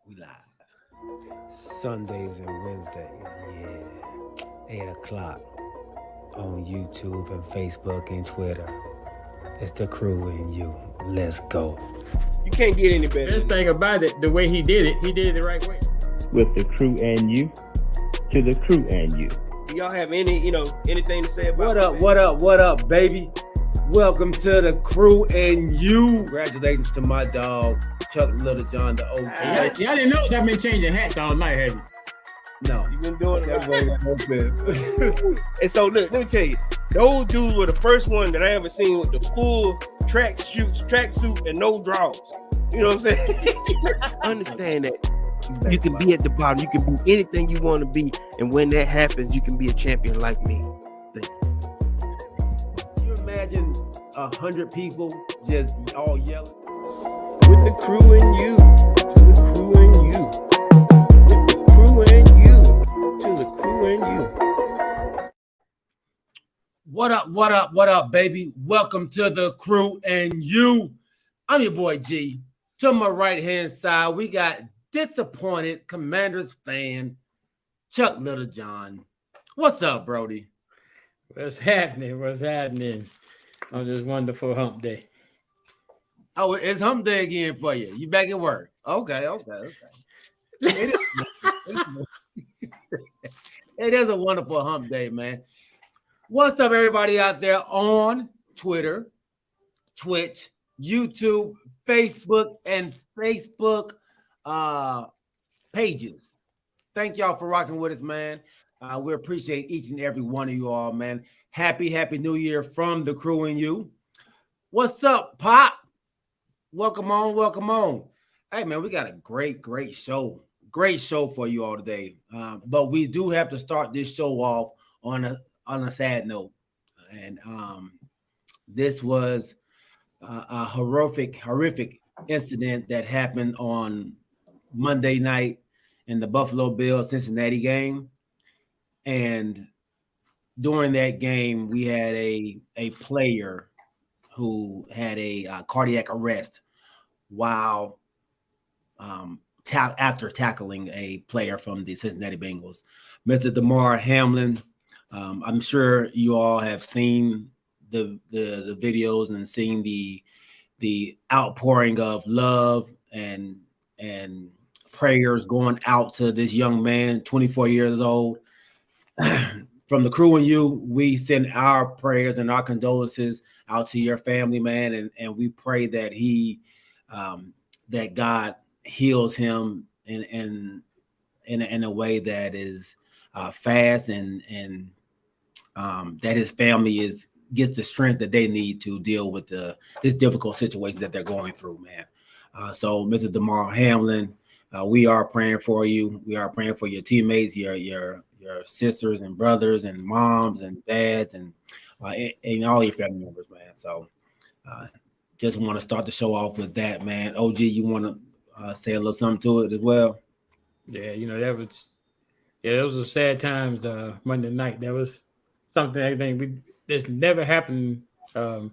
We live. Sundays and Wednesdays, yeah. 8 o'clock on YouTube and Facebook and Twitter. It's the crew and you. Let's go. You can't get any better. Best thing about it, the way he did it the right way. With the crew and you, to the crew and you. Do y'all have anything to say about What up, baby? Welcome to the crew and you. Congratulations to my dog, Chuck Little John, the OG. Y'all didn't notice I've been changing hats all night, have you? No. You've been doing it. And so look, let me tell you, those dudes were the first one that I ever seen with the full tracksuit and no drawers. You know what I'm saying? Understand that you can be at the bottom, you can be anything you want to be, and when that happens, you can be a champion like me. Can you imagine 100 people just all yelling? With the crew and you, to the crew and you. With the crew and you, to the crew and you. What up, baby? Welcome to the crew and you. I'm your boy G. To my right-hand side, we got disappointed Commanders fan, Chuck Littlejohn. What's up, Brody? What's happening on this wonderful hump day? Oh, it's hump day again for you. You back at work. Okay. It is a wonderful hump day, man. What's up, everybody out there on Twitter, Twitch, YouTube, Facebook, and Facebook pages. Thank y'all for rocking with us, man. We appreciate each and every one of you all, man. Happy New Year from the crew and you. What's up, Pop? Welcome on. Hey, man, we got a great show. Great show for you all today. But we do have to start this show off on a sad note. And this was a horrific incident that happened on Monday night in the Buffalo Bills Cincinnati game. And during that game, we had a player who had a cardiac arrest while after tackling a player from the Cincinnati Bengals. Mr. Demar Hamlin, I'm sure you all have seen the videos and seen the outpouring of love and prayers going out to this young man, 24 years old. From the crew and you, we send our prayers and our condolences out to your family, man, and we pray that that God heals him in a way that is fast and that his family gets the strength that they need to deal with this difficult situation that they're going through, man. So, Mr. Demar Hamlin, we are praying for you. We are praying for your teammates, your sisters and brothers and moms and dads and all your family members, man. So just want to start the show off with that, man. OG, you want to say a little something to it as well? Yeah, those were sad times Monday night. That was something I think that's never happened in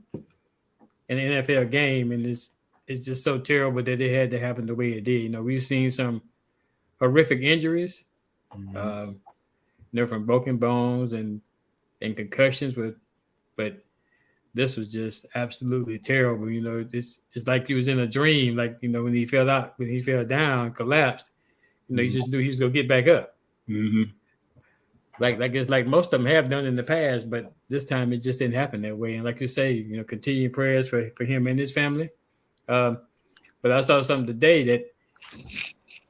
an NFL game, and it's just so terrible that it had to happen the way it did. We've seen some horrific injuries. Mm-hmm. From broken bones and concussions, but this was just absolutely terrible. It's like he was in a dream. Like when he fell down, collapsed. You just knew he was gonna get back up. Mm-hmm. Like it's like most of them have done in the past, but this time it just didn't happen that way. And like you say, continuing prayers for him and his family. But I saw something today that.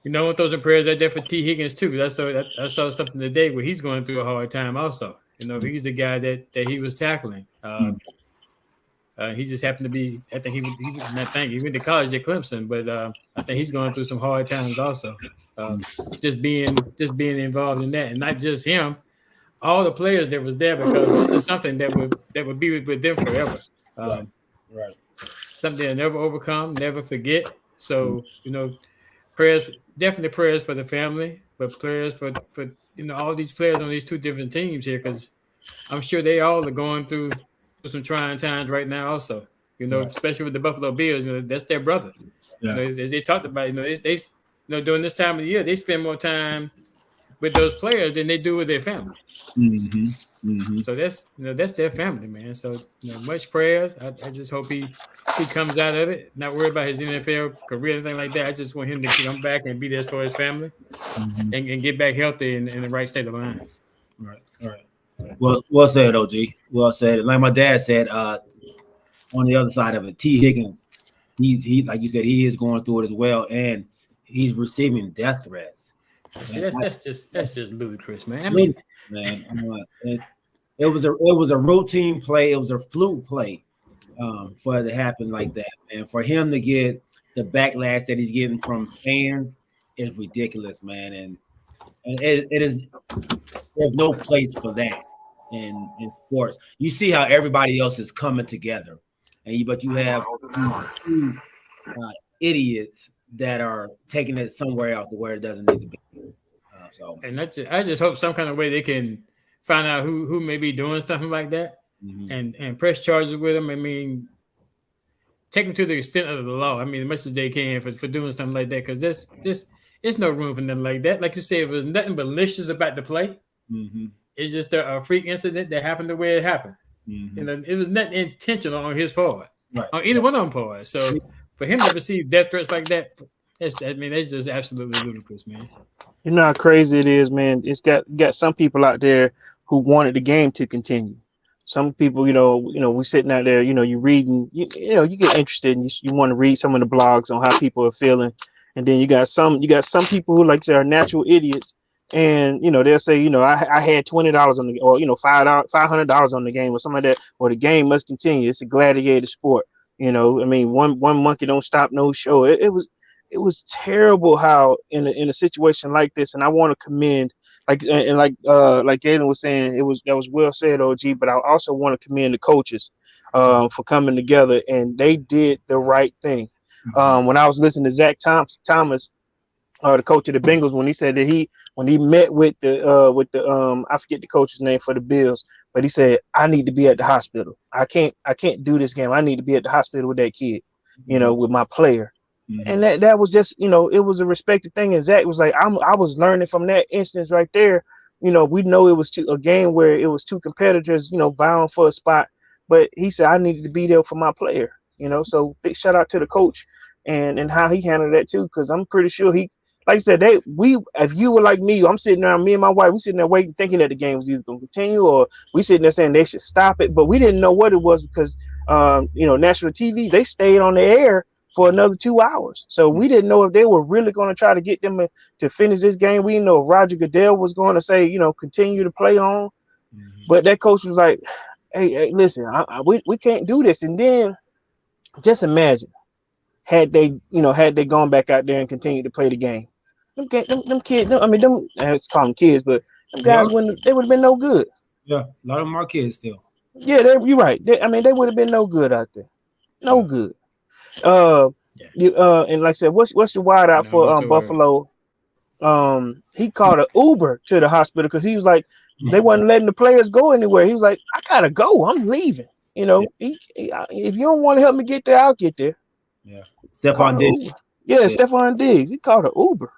With those in prayers out there for T. Higgins too. I saw something today where he's going through a hard time also. He's the guy that he was tackling. He just happened to be. I think he went to college at Clemson, but I think he's going through some hard times also. Just being involved in that, and not just him, all the players that was there, because this is something that would be with them forever. Right. Something they'll never overcome, never forget. So definitely prayers for the family, but prayers for all these players on these two different teams here, because I'm sure they all are going through some trying times right now also. Especially with the Buffalo Bills, that's their brother. Yeah. As they talked about, during this time of the year, they spend more time with those players than they do with their family. Mm-hmm. Mm-hmm. So that's that's their family, man. So much prayers. I just hope he comes out of it. Not worried about his NFL career, anything like that. I just want him to come back and be there for his family and get back healthy in the right state of mind. Right. Well said, OG. Well said. Like my dad said, on the other side of it, T. Higgins, he like you said, he is going through it as well, and he's receiving death threats. See, that's just ludicrous, man. I mean, it was a routine play. It was a fluke play for it to happen like that, and for him to get the backlash that he's getting from fans is ridiculous, man. And it is. There's no place for that in sports. You see how everybody else is coming together, but you have two idiots that are taking it somewhere else to where it doesn't need to be. And I just hope some kind of way they can find out who may be doing something like that and press charges with them. I mean, take them to the extent of the law. I mean, as much as they can for doing something like that, because there's no room for nothing like that. Like you said, it was nothing malicious about the play. It's just a freak incident that happened the way it happened. It was nothing intentional on his part, on either one of them part. So for him to receive death threats like that, that's just absolutely ludicrous, man. You know how crazy it is, man. It's got some people out there who wanted the game to continue. Some people, we sitting out there, you reading, you get interested and you want to read some of the blogs on how people are feeling, and then you got some people who, like I said, are natural idiots. And they'll say, I had $20 on the, or $500 on the game, or something like that, or the game must continue. It's a gladiator sport. One monkey don't stop no show. It was terrible how in a situation like this. And I want to commend, like Galen was saying, that was well said, OG. But I also want to commend the coaches for coming together, and they did the right thing. When I was listening to Zach Thomas, the coach of the Bengals, when he said that when he met with the I forget the coach's name for the Bills, but he said, I need to be at the hospital. I can't do this game. I need to be at the hospital with that kid, with my player. And that was just, it was a respected thing. And Zach was like, I was learning from that instance right there. We know it was a game where it was two competitors, bound for a spot, but he said, I needed to be there for my player, so big shout out to the coach and how he handled that too. Cause I'm pretty sure like I said, if you were like me, I'm sitting there, me and my wife, we sitting there waiting, thinking that the game was either going to continue or we sitting there saying they should stop it, but we didn't know what it was because, national TV, they stayed on the air for another 2 hours. So we didn't know if they were really going to try to get them to finish this game. We didn't know if Roger Goodell was going to say, continue to play on. But that coach was like, hey, listen, we can't do this. And then just imagine had they gone back out there and continued to play the game. Them kids, let's call them kids, but them guys they would have been no good. Yeah, a lot of them are kids still. Yeah, you're right. They would have been no good out there. No good. And like I said, what's your wide out for Buffalo? He called an Uber to the hospital because he was like, they wasn't letting the players go anywhere. He was like, I gotta go. I'm leaving. If you don't want to help me get there, I'll get there. Yeah, Stephon Diggs. Yeah, Stephon Diggs. He called an Uber.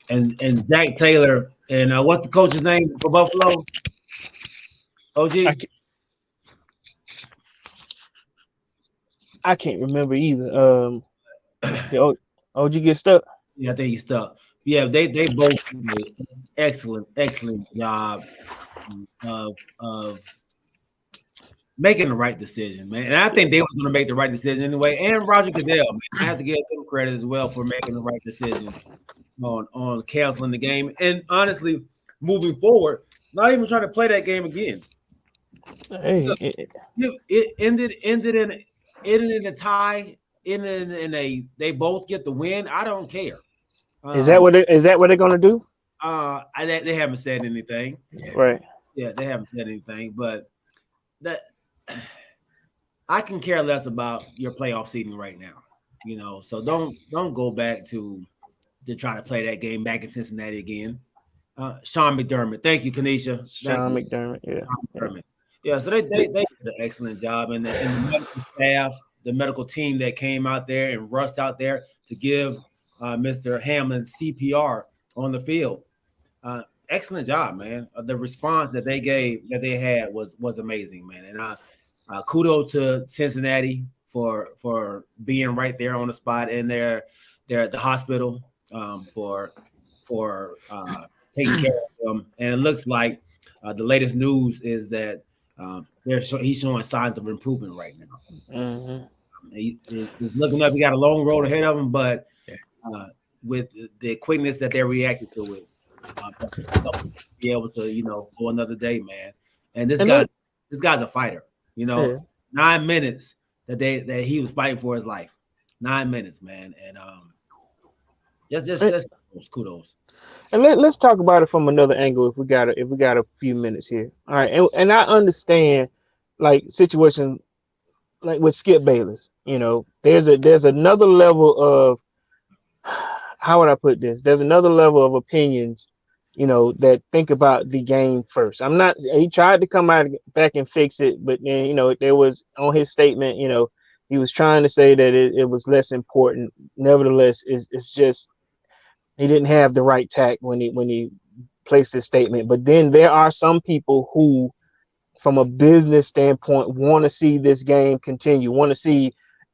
And Zach Taylor. And what's the coach's name for Buffalo? OG? I can't remember either. OG get stuck? Yeah, I think he's stuck. Yeah, they both did an excellent job of making the right decision, man. And I think they were going to make the right decision anyway. And Roger Goodell, man, I have to give them credit as well for making the right decision on canceling the game. And honestly, moving forward, not even trying to play that game again. Hey, it ended in a tie. They both get the win. I don't care. Is that what they're gonna do? They haven't said anything. Right. Yeah, they haven't said anything, but that I can care less about your playoff seeding right now. So don't go back to try to play that game back in Cincinnati again. Sean McDermott, thank you, Kanisha. McDermott, yeah. Sean McDermott. Yeah, so they did an excellent job, and the medical staff, the medical team that came out there and rushed out there to give Mr. Hamlin's CPR on the field. Excellent job, man. The response that they had was amazing, man. And kudos to Cincinnati for being right there on the spot in the hospital for taking care of them. And it looks like the latest news is that he's showing signs of improvement right now. Mm-hmm. He's looking up. He got a long road ahead of him, but with the quickness that they reacted to it, be able to go another day, man. And this guy's a fighter. 9 minutes that he was fighting for his life. 9 minutes, man. And just kudos. And let's talk about it from another angle if we got a few minutes here. All right, and I understand like situation like with Skip Bayless. There's another level of, how would I put this? There's another level of opinions, that think about the game first. He tried to come back and fix it, but then, there was on his statement, he was trying to say that it was less important. Nevertheless, it's just, he didn't have the right tact when he placed his statement. But then there are some people who, from a business standpoint, want to see this game continue,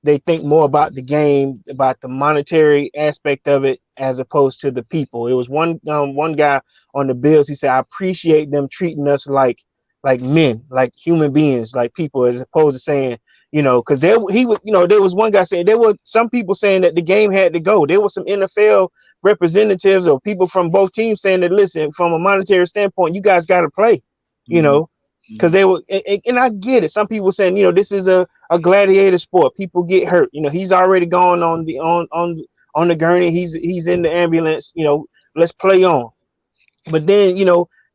they think more about the game, about the monetary aspect of it, as opposed to the people. It was one guy on the Bills. He said, "I appreciate them treating us like men, like human beings, like people," as opposed to saying, because there was one guy saying there were some people saying that the game had to go. There were some NFL representatives or people from both teams saying that, listen, from a monetary standpoint, you guys got to play, because they were, and I get it. Some people saying, this is a gladiator sport. People get hurt. He's already gone on the gurney. He's in the ambulance. Let's play on. But then,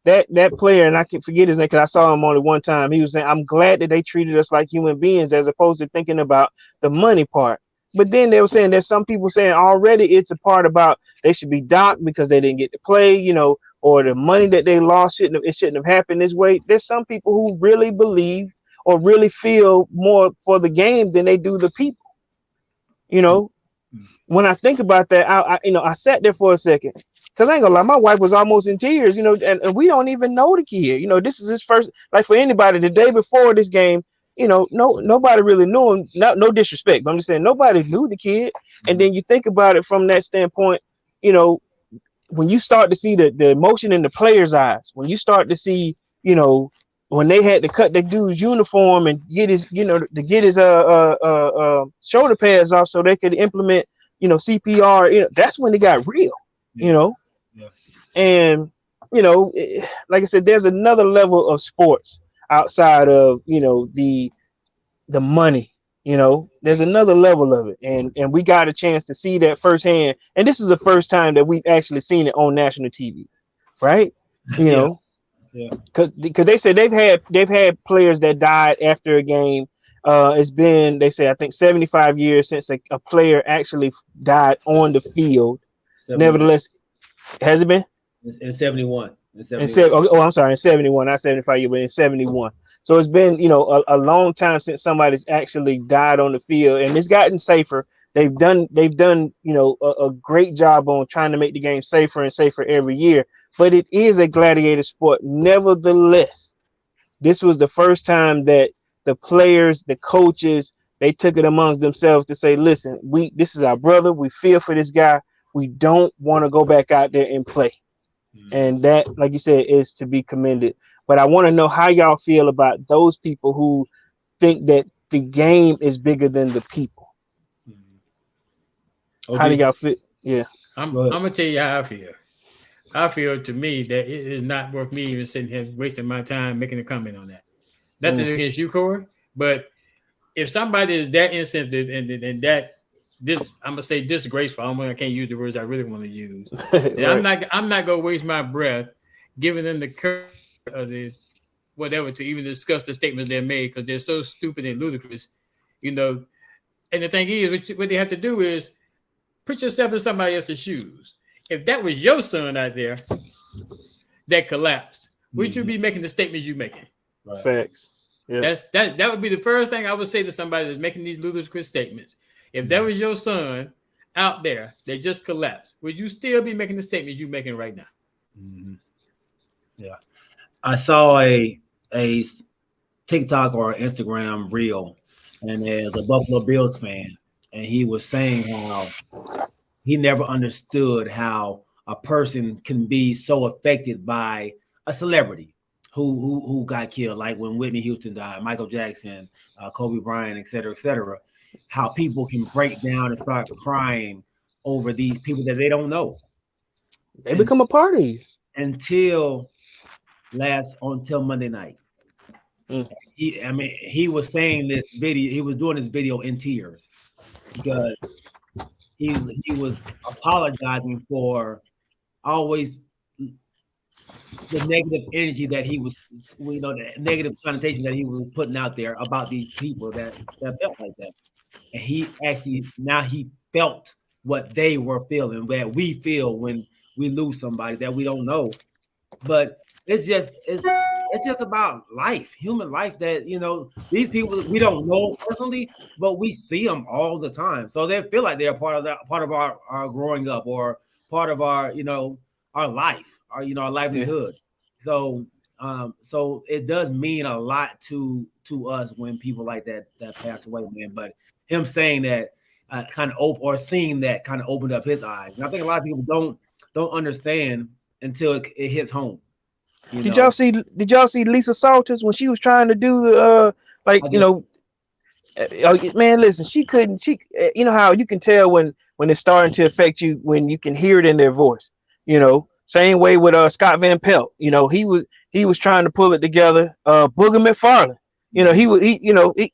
that player, and I can forget his name because I saw him only one time. He was saying, "I'm glad that they treated us like human beings as opposed to thinking about the money part." But then they were saying there's some people saying already it's a part about they should be docked because they didn't get to play, or the money that they lost shouldn't have happened this way. There's some people who really believe or really feel more for the game than they do the people. When I think about that, I sat there for a second because I ain't gonna lie, my wife was almost in tears, and we don't even know the kid. This is his first, like for anybody, the day before this game. Nobody really knew him. No disrespect, but I'm just saying nobody knew the kid. And then you think about it from that standpoint, when you start to see the emotion in the players' eyes, when you start to see, when they had to cut the dude's uniform and get his, to get his shoulder pads off so they could implement, CPR, that's when it got real, Yeah. And like I said, there's another level of sports outside of the money. There's another level of it, and we got a chance to see that firsthand. And this is the first time that we've actually seen it on national TV, right? Yeah. Because they said they've had players that died after a game. It's been, they say, I think 75 years since a player actually died on the field. 71. Nevertheless, has it been? In 71. I'm sorry, in 71, not 75 years, but in 71. So it's been, a long time since somebody's actually died on the field, and it's gotten safer. They've done, a great job on trying to make the game safer and safer every year. But it is a gladiator sport. Nevertheless, this was the first time that the players, the coaches, they took it amongst themselves to say, listen, this is our brother. We feel for this guy. We don't want to go back out there and play. And that, like you said, is to be commended. But I want to know how y'all feel about those people who think that the game is bigger than the people. Okay. How do y'all feel? Yeah. I'm gonna tell you how I feel. I feel, to me, that it is not worth me even sitting here wasting my time making a comment on that. Nothing against you, Corey, but if somebody is that insensitive and that I'm gonna say disgraceful. I can't use the words I really want to use. Right. I'm not gonna waste my breath giving them the courage of the whatever to even discuss the statements they made because they're so stupid and ludicrous, And the thing is, what they have to do is put yourself in somebody else's shoes. If that was your son out there that collapsed, would you be making the statements you're making? Right. Facts. Yeah. That would be the first thing I would say to somebody that's making these ludicrous statements. If that was your son out there that just collapsed, would you still be making the statements you're making right now? Mm-hmm. Yeah, I saw a TikTok or Instagram reel, and there's a Buffalo Bills fan, and he was saying how he never understood how a person can be so affected by a celebrity who got killed, like when Whitney Houston died, Michael Jackson, Kobe Bryant, et cetera, how people can break down and start crying over these people that they don't know. They become a part of you. Until Monday night. He was saying this video, he was doing this video in tears because he was apologizing for always the negative energy that he was, the negative connotation that he was putting out there about these people that felt like that. And he felt what they were feeling, that we feel when we lose somebody that we don't know. But it's just about life, human life, that these people we don't know personally, but we see them all the time. So they feel like they're part of our growing up, or part of our our life, our livelihood. Yeah. So it does mean a lot to us when people like that pass away, man. But him saying that seeing that kind of opened up his eyes, and I think a lot of people don't understand until it hits home. Did y'all see Lisa Salters when she was trying to do the man, listen, she couldn't, how you can tell when it's starting to affect you, when you can hear it in their voice, same way with Scott Van Pelt, he was trying to pull it together. Booger McFarland,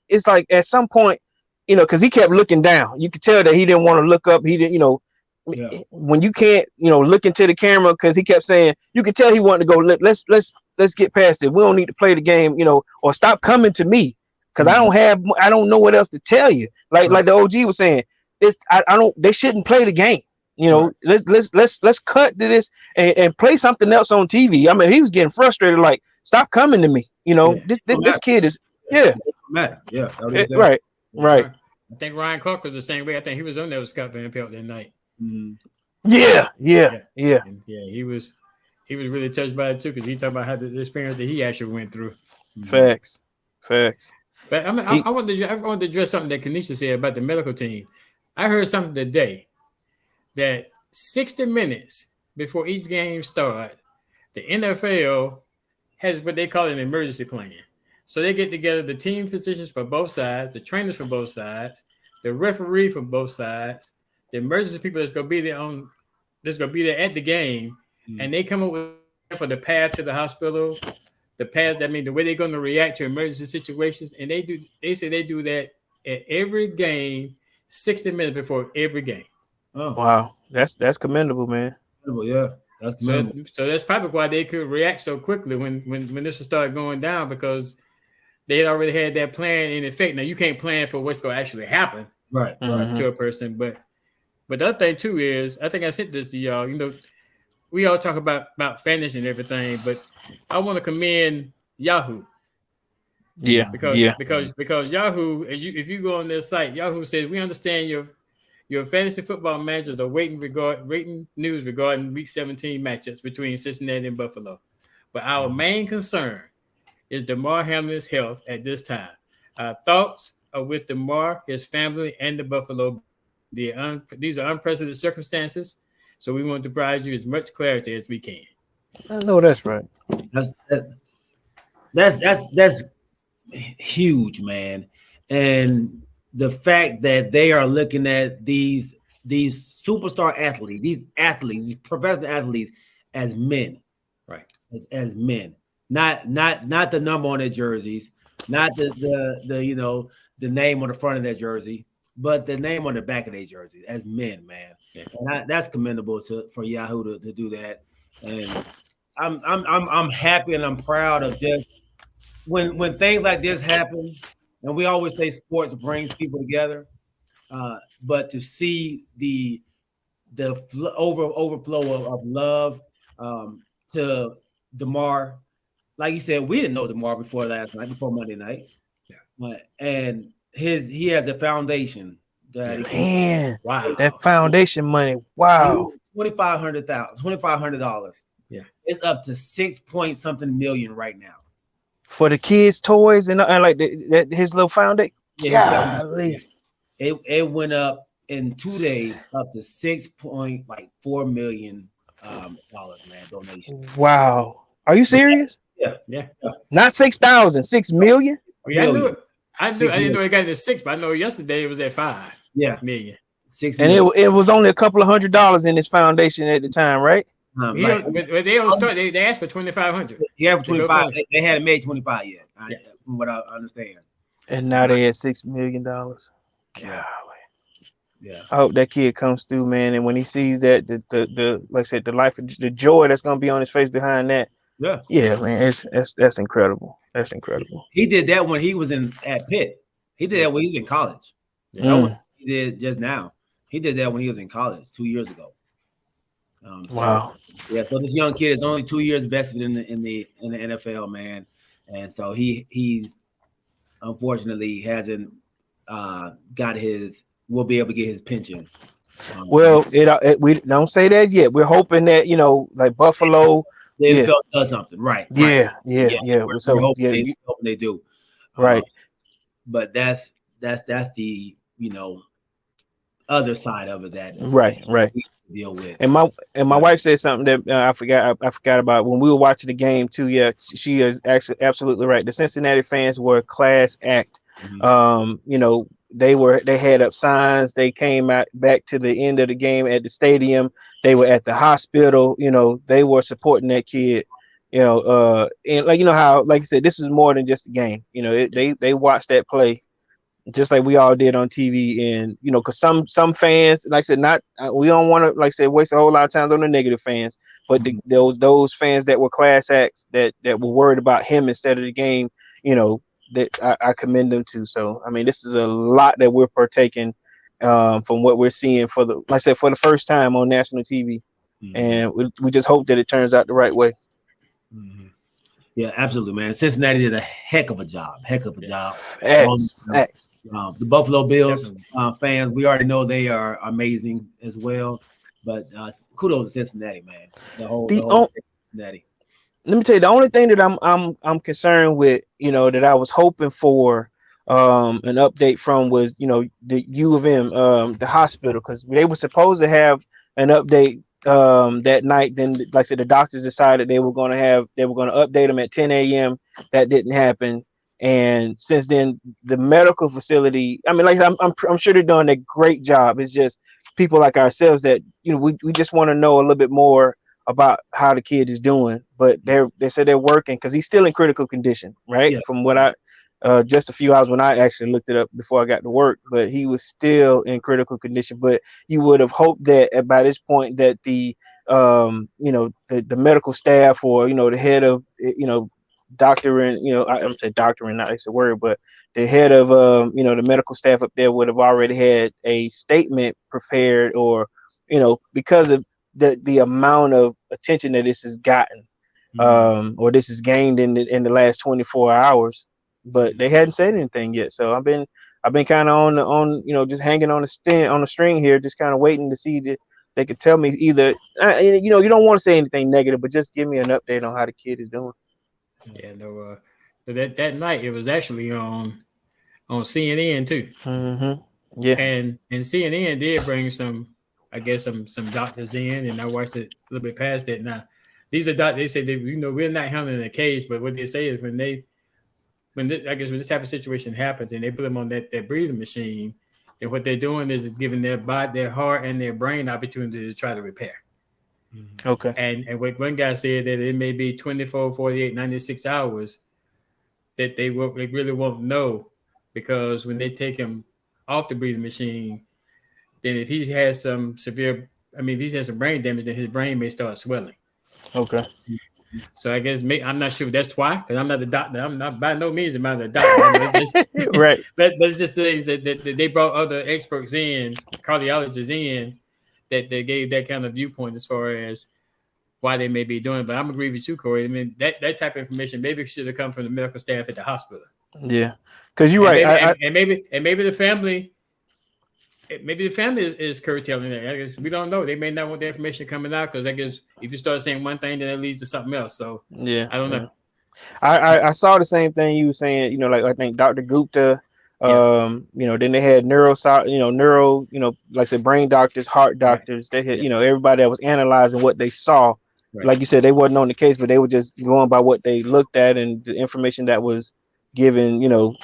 it's like at some point, because he kept looking down, you could tell that he didn't want to look up. He didn't, yeah. When you can't, look into the camera, because he kept saying, you could tell he wanted to go, let's get past it. We don't need to play the game, or stop coming to me, because I don't know what else to tell you. Like the OG was saying, they shouldn't play the game. Let's cut to this and play something else on TV. I mean, he was getting frustrated, like, stop coming to me. This kid is right. I think Ryan Clark was the same way. I think he was on there with Scott Van Pelt that night. Mm-hmm. Yeah. He was really touched by it too, because he talked about how the experience that he actually went through. Facts. But I wanted to address something that Kanisha said about the medical team. I heard something today that 60 minutes before each game starts, the NFL has what they call an emergency plan. So they get together the team physicians for both sides, the trainers for both sides, the referee from both sides, the emergency people that's going to be there at the game, and they come up with for the path to the hospital, the path, that means the way they're going to react to emergency situations, and they say they do that at every game, 60 minutes before every game. Oh wow, that's commendable, man. Yeah, that's commendable. So that's probably why they could react so quickly when this started going down, because they had already had that plan in effect. Now you can't plan for what's going to actually happen, right, to a person, but the other thing too is, I think I sent this to y'all. We all talk about fantasy and everything, but I want to commend Yahoo. Yeah, because Yahoo, if you go on their site, Yahoo says, we understand your fantasy football managers are waiting news regarding Week 17 matchups between Cincinnati and Buffalo, but our main concern is Demar Hamlin's health at this time. Our thoughts are with Demar, his family, and the Buffalo. These are unprecedented circumstances, so we want to provide you as much clarity as we can. I know that's right. That's huge, man. And the fact that they are looking at these superstar athletes, these professional athletes, as men, right? As men, not the number on their jerseys, not the name on the front of their jersey, but the name on the back of their jersey, as men, man. Yeah. And that's commendable for Yahoo to do that. And I'm happy and I'm proud of just when things like this happen. And we always say sports brings people together, but to see the overflow of love to Demar, like you said, we didn't know Demar before Monday night, and he has a foundation that Man, Wow. that foundation money. Wow. $2,500. Yeah. It's up to 6 point something million right now. For the kids' toys and like his little foundation. Yeah, Golly. it went up in 2 days up to 6.4 million dollars, man, donation. Wow. Are you serious? Yeah. Not 6,000, 6 million? Oh, yeah, I knew Million. it. I Six didn't know million. it got to 6, but I know yesterday it was at 5 Yeah, million. 6 And million. it was only a couple of $100 in his foundation at the time, right? But Like, they don't start. They asked for 2,500. yeah, for To go 25. fund it. They hadn't made 25 yet, Yeah. from what I understand. And now they had $6 million. Golly. Yeah. Yeah. I hope that kid comes through, man. And when he sees that, the like I said, the joy that's gonna be on his face behind that. Yeah. Man, that's incredible. That's incredible. He did that when he was at Pitt. He did that when he was in college. Yeah. That what he did just now. He did that when he was in college 2 years ago. Wow. Yeah, so this young kid is only 2 years vested in the NFL, man, and so he's unfortunately hasn't got his. Will be able to get his pension. Well, we don't say that yet. We're hoping that like Buffalo. The Yeah. NFL does something, right? Yeah. We're So hoping they do. Right. But that's the other side of it that Right. we deal with. And my wife said something that I forgot about when we were watching the game too. Yeah, she is actually absolutely right. The Cincinnati fans were a class act. Mhm. They had up signs. They came out back to the end of the game at the stadium. They were at the hospital. They were supporting that kid. And like how, like I said, this is more than just a game. They watched that play just like we all did on TV, and because some fans, like I said, not we don't want to, like I said, waste a whole lot of times on the negative fans, but those fans that were class acts that were worried about him instead of the game, that I commend them to. So I mean, this is a lot that we're partaking from what we're seeing for the first time on national TV, and we just hope that it turns out the right way. Mm-hmm. Yeah, absolutely, man. Cincinnati did a heck of a job. Facts. The Buffalo Bills fans, we already know they are amazing as well. But kudos to Cincinnati, man. The whole Cincinnati. Let me tell you, the only thing that I'm concerned with, that I was hoping for an update from was, the U of M, the hospital, because they were supposed to have an update that night. Then, like I said, the doctors decided they were going to update them at 10 a.m. That didn't happen. And since then, the medical facility, I mean, like I'm sure they're doing a great job. It's just people like ourselves that, we just want to know a little bit more about how the kid is doing. But they said they're working because he's still in critical condition, right? Yeah. From what just a few hours when I actually looked it up before I got to work, but he was still in critical condition. But you would have hoped that by this point that the medical staff, or the head of doctor, and I'm saying doctor and not it's a word, but the head of the medical staff up there would have already had a statement prepared, or because of the amount of attention that this has gotten, or this has gained in the last 24 hours. But they hadn't said anything yet, so I've been kind of on just hanging on the string here, just kind of waiting to see that they could tell me either you don't want to say anything negative, but just give me an update on how the kid is doing. Yeah, no. That night it was actually on CNN too. Mm-hmm. Yeah, and CNN did bring some doctors in, and I watched it a little bit past that. Now these are doctors. They say that we're not handling the case, but what they say is when this type of situation happens and they put them on that breathing machine, then what they're doing is giving their body, their heart, and their brain opportunity to try to repair. Okay. And what one guy said that it may be 24, 48, 96 hours that they really won't know, because when they take him off the breathing machine, then if he has some if he has some brain damage, then his brain may start swelling. Okay. So I guess I'm not sure if that's why, because I'm not the doctor. I'm not by no means am I the doctor. Right. But it's just that they brought other experts in, cardiologists in, that they gave that kind of viewpoint as far as why they may be doing it. But I'm agree with you, Corey. I mean, that type of information maybe should have come from the medical staff at the hospital. Yeah, because you're right. Maybe the family maybe the family is curtailing it. I guess we don't know. They may not want the information coming out because I guess if you start saying one thing, then it leads to something else. So Yeah, I don't know. I saw the same thing you were saying. You know, like I think Dr. Gupta. You know, then they had neuro, like I said, brain doctors, heart doctors. They had, you know, everybody that was analyzing what they saw. Right. Like you said, they wasn't on the case, but they were just going by what they looked at and the information that was given. You know,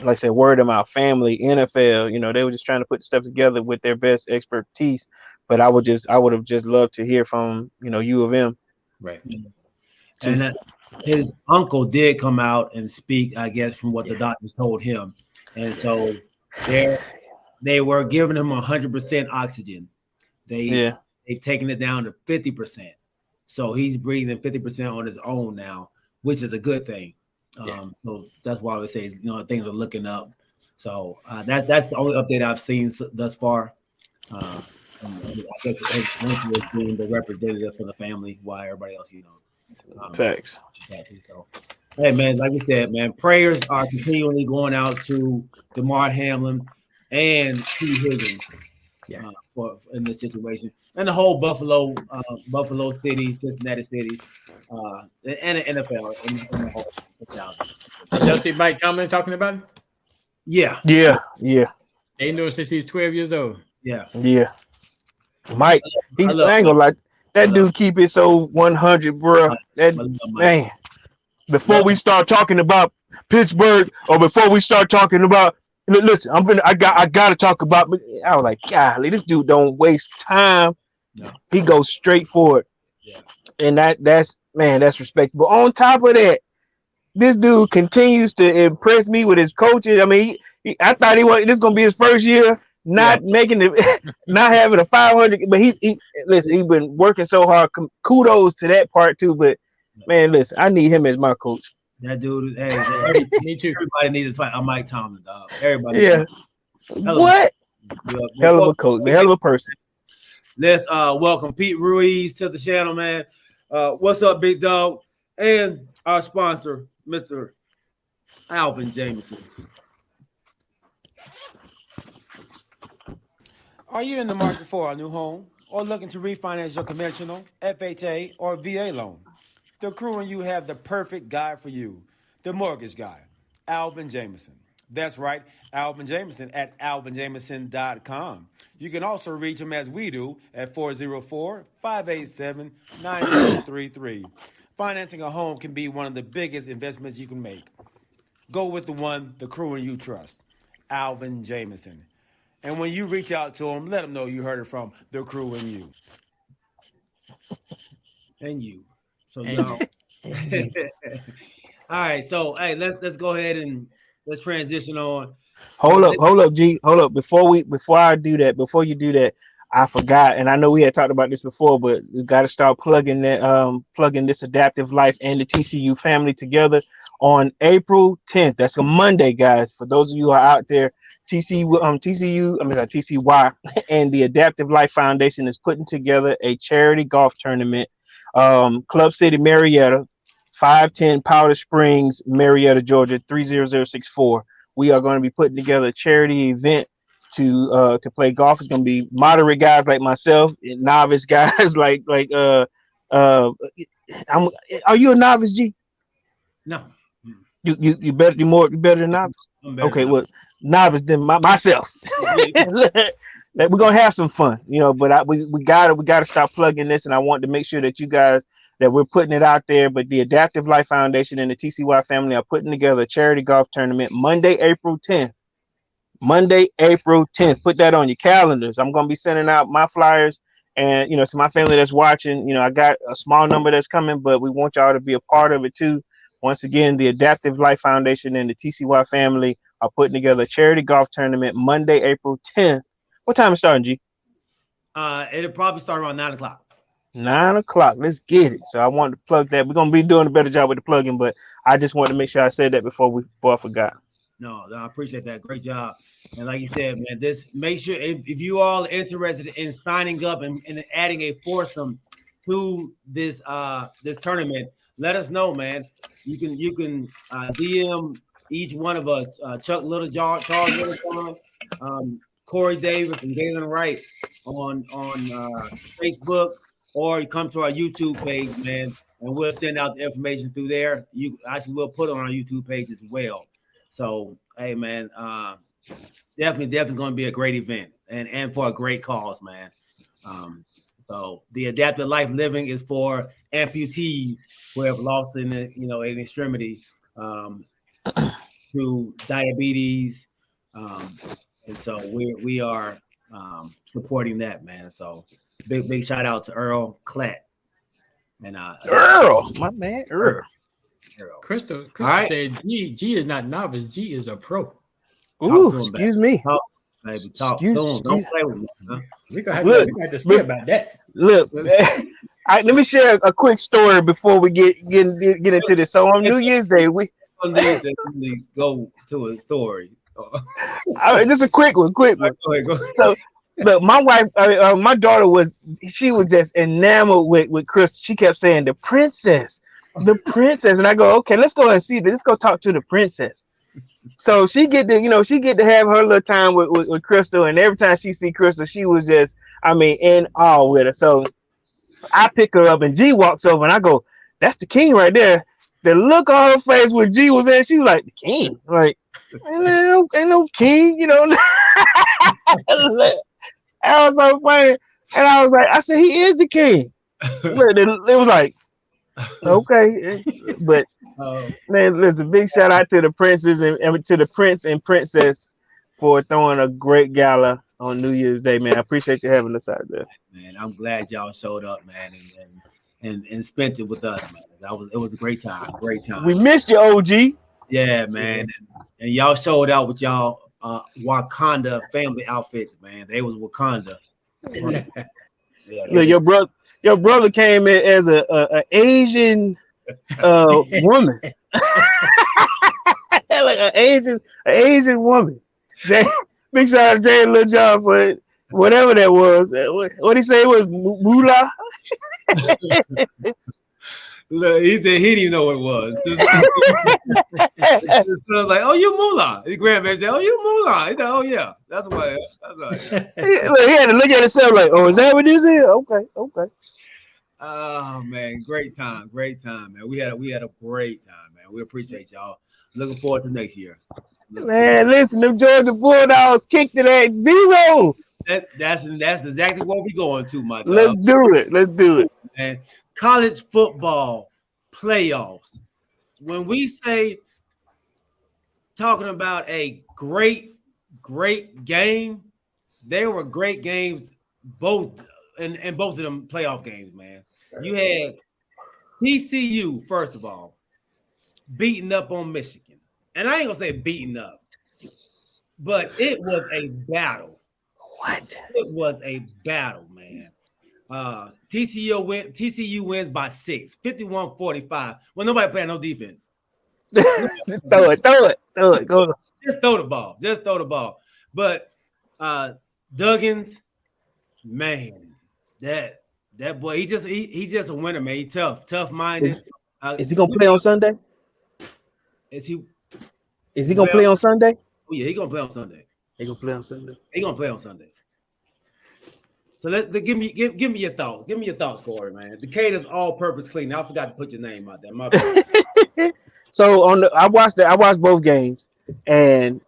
like I said, word of mouth, family, NFL. You know, they were just trying to put stuff together with their best expertise. But I would have just loved to hear from U of M. Right. And his uncle did come out and speak, I guess, from what the doctors told him. And so they were giving him 100% oxygen. They've taken it down to 50%. So he's breathing 50% on his own now, which is a good thing. So that's why I would say, things are looking up. So that's the only update I've seen thus far. I guess it's being the representative for the family, while everybody else, Facts. So, hey man, like we said, man, prayers are continually going out to Demar Hamlin and T. Higgins, for in this situation, and the whole Buffalo City, Cincinnati City, and the NFL and the whole. Did y'all see Mike Hamlin talking about it? Yeah. They know since he's 12 years old. Yeah. Mike, he's I ain't gonna lie. That dude keep it so 100, bro. Man, before we start talking about Pittsburgh, or before we start talking about, listen, I gotta talk about. I was like, golly, this dude don't waste time. No. He goes straight for it. Yeah. And that's respectable. On top of that, this dude continues to impress me with his coaching. I mean, I thought this is gonna be his first year. Not making it, not having a 500, but he's been working so hard. Kudos to that part too. But man, listen, I need him as my coach. That dude, me too. Everybody needs a Mike Tomlin, dog. Everybody. Yeah. What? Hell of a coach, hell of a person. Let's welcome Pete Ruiz to the channel, man. What's up, big dog? And our sponsor, Mr. Alvin Jameson. Are you in the market for a new home or looking to refinance your conventional, FHA, or VA loan? The crew and you have the perfect guy for you, the mortgage guy, Alvin Jameson. That's right, Alvin Jameson at alvinjameson.com. You can also reach him as we do at 404-587-9033. Financing a home can be one of the biggest investments you can make. Go with the one the crew and you trust, Alvin Jameson. And when you reach out to them, let them know you heard it from the crew and you. And you. So y'all. All right. So hey, let's go ahead and let's transition on. Hold up, G. Hold up. Before you do that, I forgot, and I know we had talked about this before, but we got to start plugging this Adaptive Life and the TCU family together on April 10th. That's a Monday, guys. For those of you who are out there, TCY and the Adaptive Life Foundation is putting together a charity golf tournament. Club City, Marietta, 510 Powder Springs, Marietta, Georgia, 30064. We are going to be putting together a charity event to play golf. It's going to be moderate guys like myself and novice guys like are you a novice, G? No. You better than novice. Okay, well, novice than myself. We're gonna have some fun, but we gotta stop plugging this, and I want to make sure that you guys that we're putting it out there. But the Adaptive Life Foundation and the TCY family are putting together a charity golf tournament Monday, April 10th. Put that on your calendars. I'm gonna be sending out my flyers, and to my family that's watching. I got a small number that's coming, but we want y'all to be a part of it too. Once again, the Adaptive Life Foundation and the TCY family are putting together a charity golf tournament Monday, April 10th. What time is starting, G? It'll probably start around 9 o'clock. 9 o'clock. Let's get it. So I wanted to plug that. We're gonna be doing a better job with the plugging, but I just wanted to make sure I said that before I forgot. No, I appreciate that. Great job. And like you said, man, make sure if you all are interested in signing up and adding a foursome to this tournament, let us know, man. You can DM each one of us, Chuck Little, Charles Littleton, Corey Davis and Galen Wright on Facebook, or you come to our YouTube page, man, and we'll send out the information through there. You actually will put it on our YouTube page as well. So, hey, man, definitely going to be a great event and for a great cause, man. So the Adaptive Life Living is for amputees who have lost an extremity to diabetes, and so we are supporting that, man. So big shout out to Earl Klatt and Earl, my man, Earl. Crystal right. said G is not novice, G is a pro. Ooh, excuse me. Talk, baby. Talk to him. Don't play with me. Huh? We gonna have to see about that. Look, let me share a quick story before we get into this. So on New Year's Day, we go to a story. Just a quick one. Go ahead. So look, my wife, my daughter was just enamored with Chris. She kept saying the princess, and I go, okay, let's go and see. Let's go talk to the princess. So she get to have her little time with Crystal, and every time she see Crystal, she was just, in awe with her. So I pick her up, and G walks over, and I go, "That's the king right there." The look on her face when G was there, she was like, "The king?" Like, ain't no king, I was so funny, and I was like, I said, "He is the king." It was like, okay, but. Man, listen, big shout out to the princes and to the prince and princess for throwing a great gala on New Year's Day, man. I appreciate you having us out there. Man, I'm glad y'all showed up, man, and spent it with us, man. It was a great time. We missed you, OG. Yeah, man. And y'all showed out with y'all Wakanda family outfits, man. They was Wakanda. Look, your brother came in as a Asian woman. Like an Asian woman. Big shout out to Jay Little John for whatever that was. What he say it was moolah? Look, he said he didn't even know what it was. His son was like, "Oh, you moolah." His grandma said, "Oh, you moolah." He said, "Oh yeah, that's right." He had to look at himself like, "Oh, is that what this is?" Okay. Oh man, great time, man. We had a great time, man. We appreciate y'all. Looking forward to next year. Man, listen, them Georgia Bulldogs kicked it at 0. That's exactly what we're going to, my dog. Let's do it. Man, college football playoffs. When we say talking about a great game, they were great games both in both of them playoff games, man. You had TCU, first of all, beating up on Michigan. And I ain't gonna say beating up, but it was a battle. What? It was a battle, man. TCU wins by 6, 51-45. Well, nobody playing no defense. Throw it. Go. Just throw the ball. But Duggins, man, that boy, he just a winner, man. He tough minded. Is he gonna play on Sunday? Is he gonna play on Sunday? Oh yeah, he gonna play on Sunday. He gonna play on Sunday. So give me your thoughts. Give me your thoughts, Corey, man. Decatur's all-purpose clean. I forgot to put your name out there. My bad. So I watched both games, and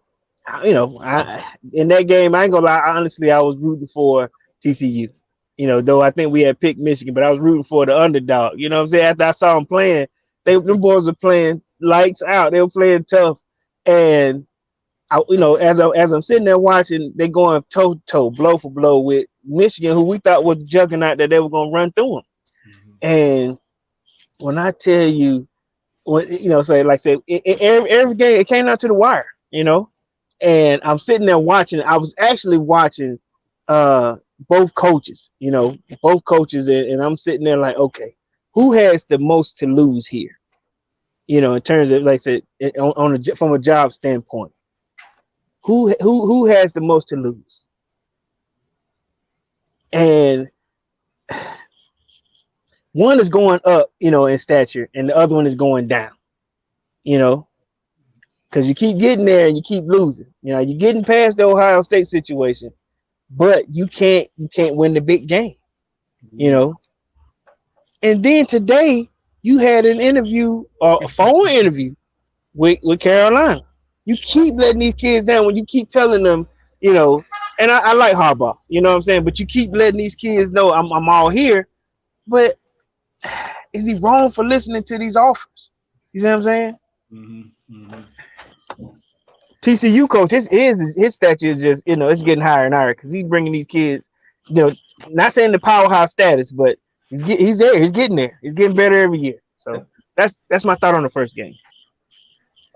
in that game, I ain't gonna lie. Honestly, I was rooting for TCU. Though I think we had picked Michigan, but I was rooting for the underdog. You know what I'm saying? After I saw them playing, them boys were playing lights out. They were playing tough, and as I'm sitting there watching, they going toe to toe, blow for blow with Michigan, who we thought was the juggernaut that they were gonna run through them. Mm-hmm. And when I tell you, every game it came out to the wire, and I'm sitting there watching. I was actually watching both coaches, and I'm sitting there like, okay, who has the most to lose here? In terms of, like I said, from a job standpoint, who has the most to lose? And one is going up, in stature, and the other one is going down, because you keep getting there and you keep losing. You know, you're getting past the Ohio State situation, but you can't win the big game. You know. And then today you had an interview, a phone interview with Carolina. You keep letting these kids down when you keep telling them, you know. And I like Harbaugh, you know what I'm saying. But you keep letting these kids know I'm all here. But is he wrong for listening to these offers? You see what I'm saying? TCU coach, his stature is just, you know, it's getting higher and higher because he's bringing these kids, you know, not saying the powerhouse status, but he's there, he's getting there, he's getting better every year. So that's my thought on the first game.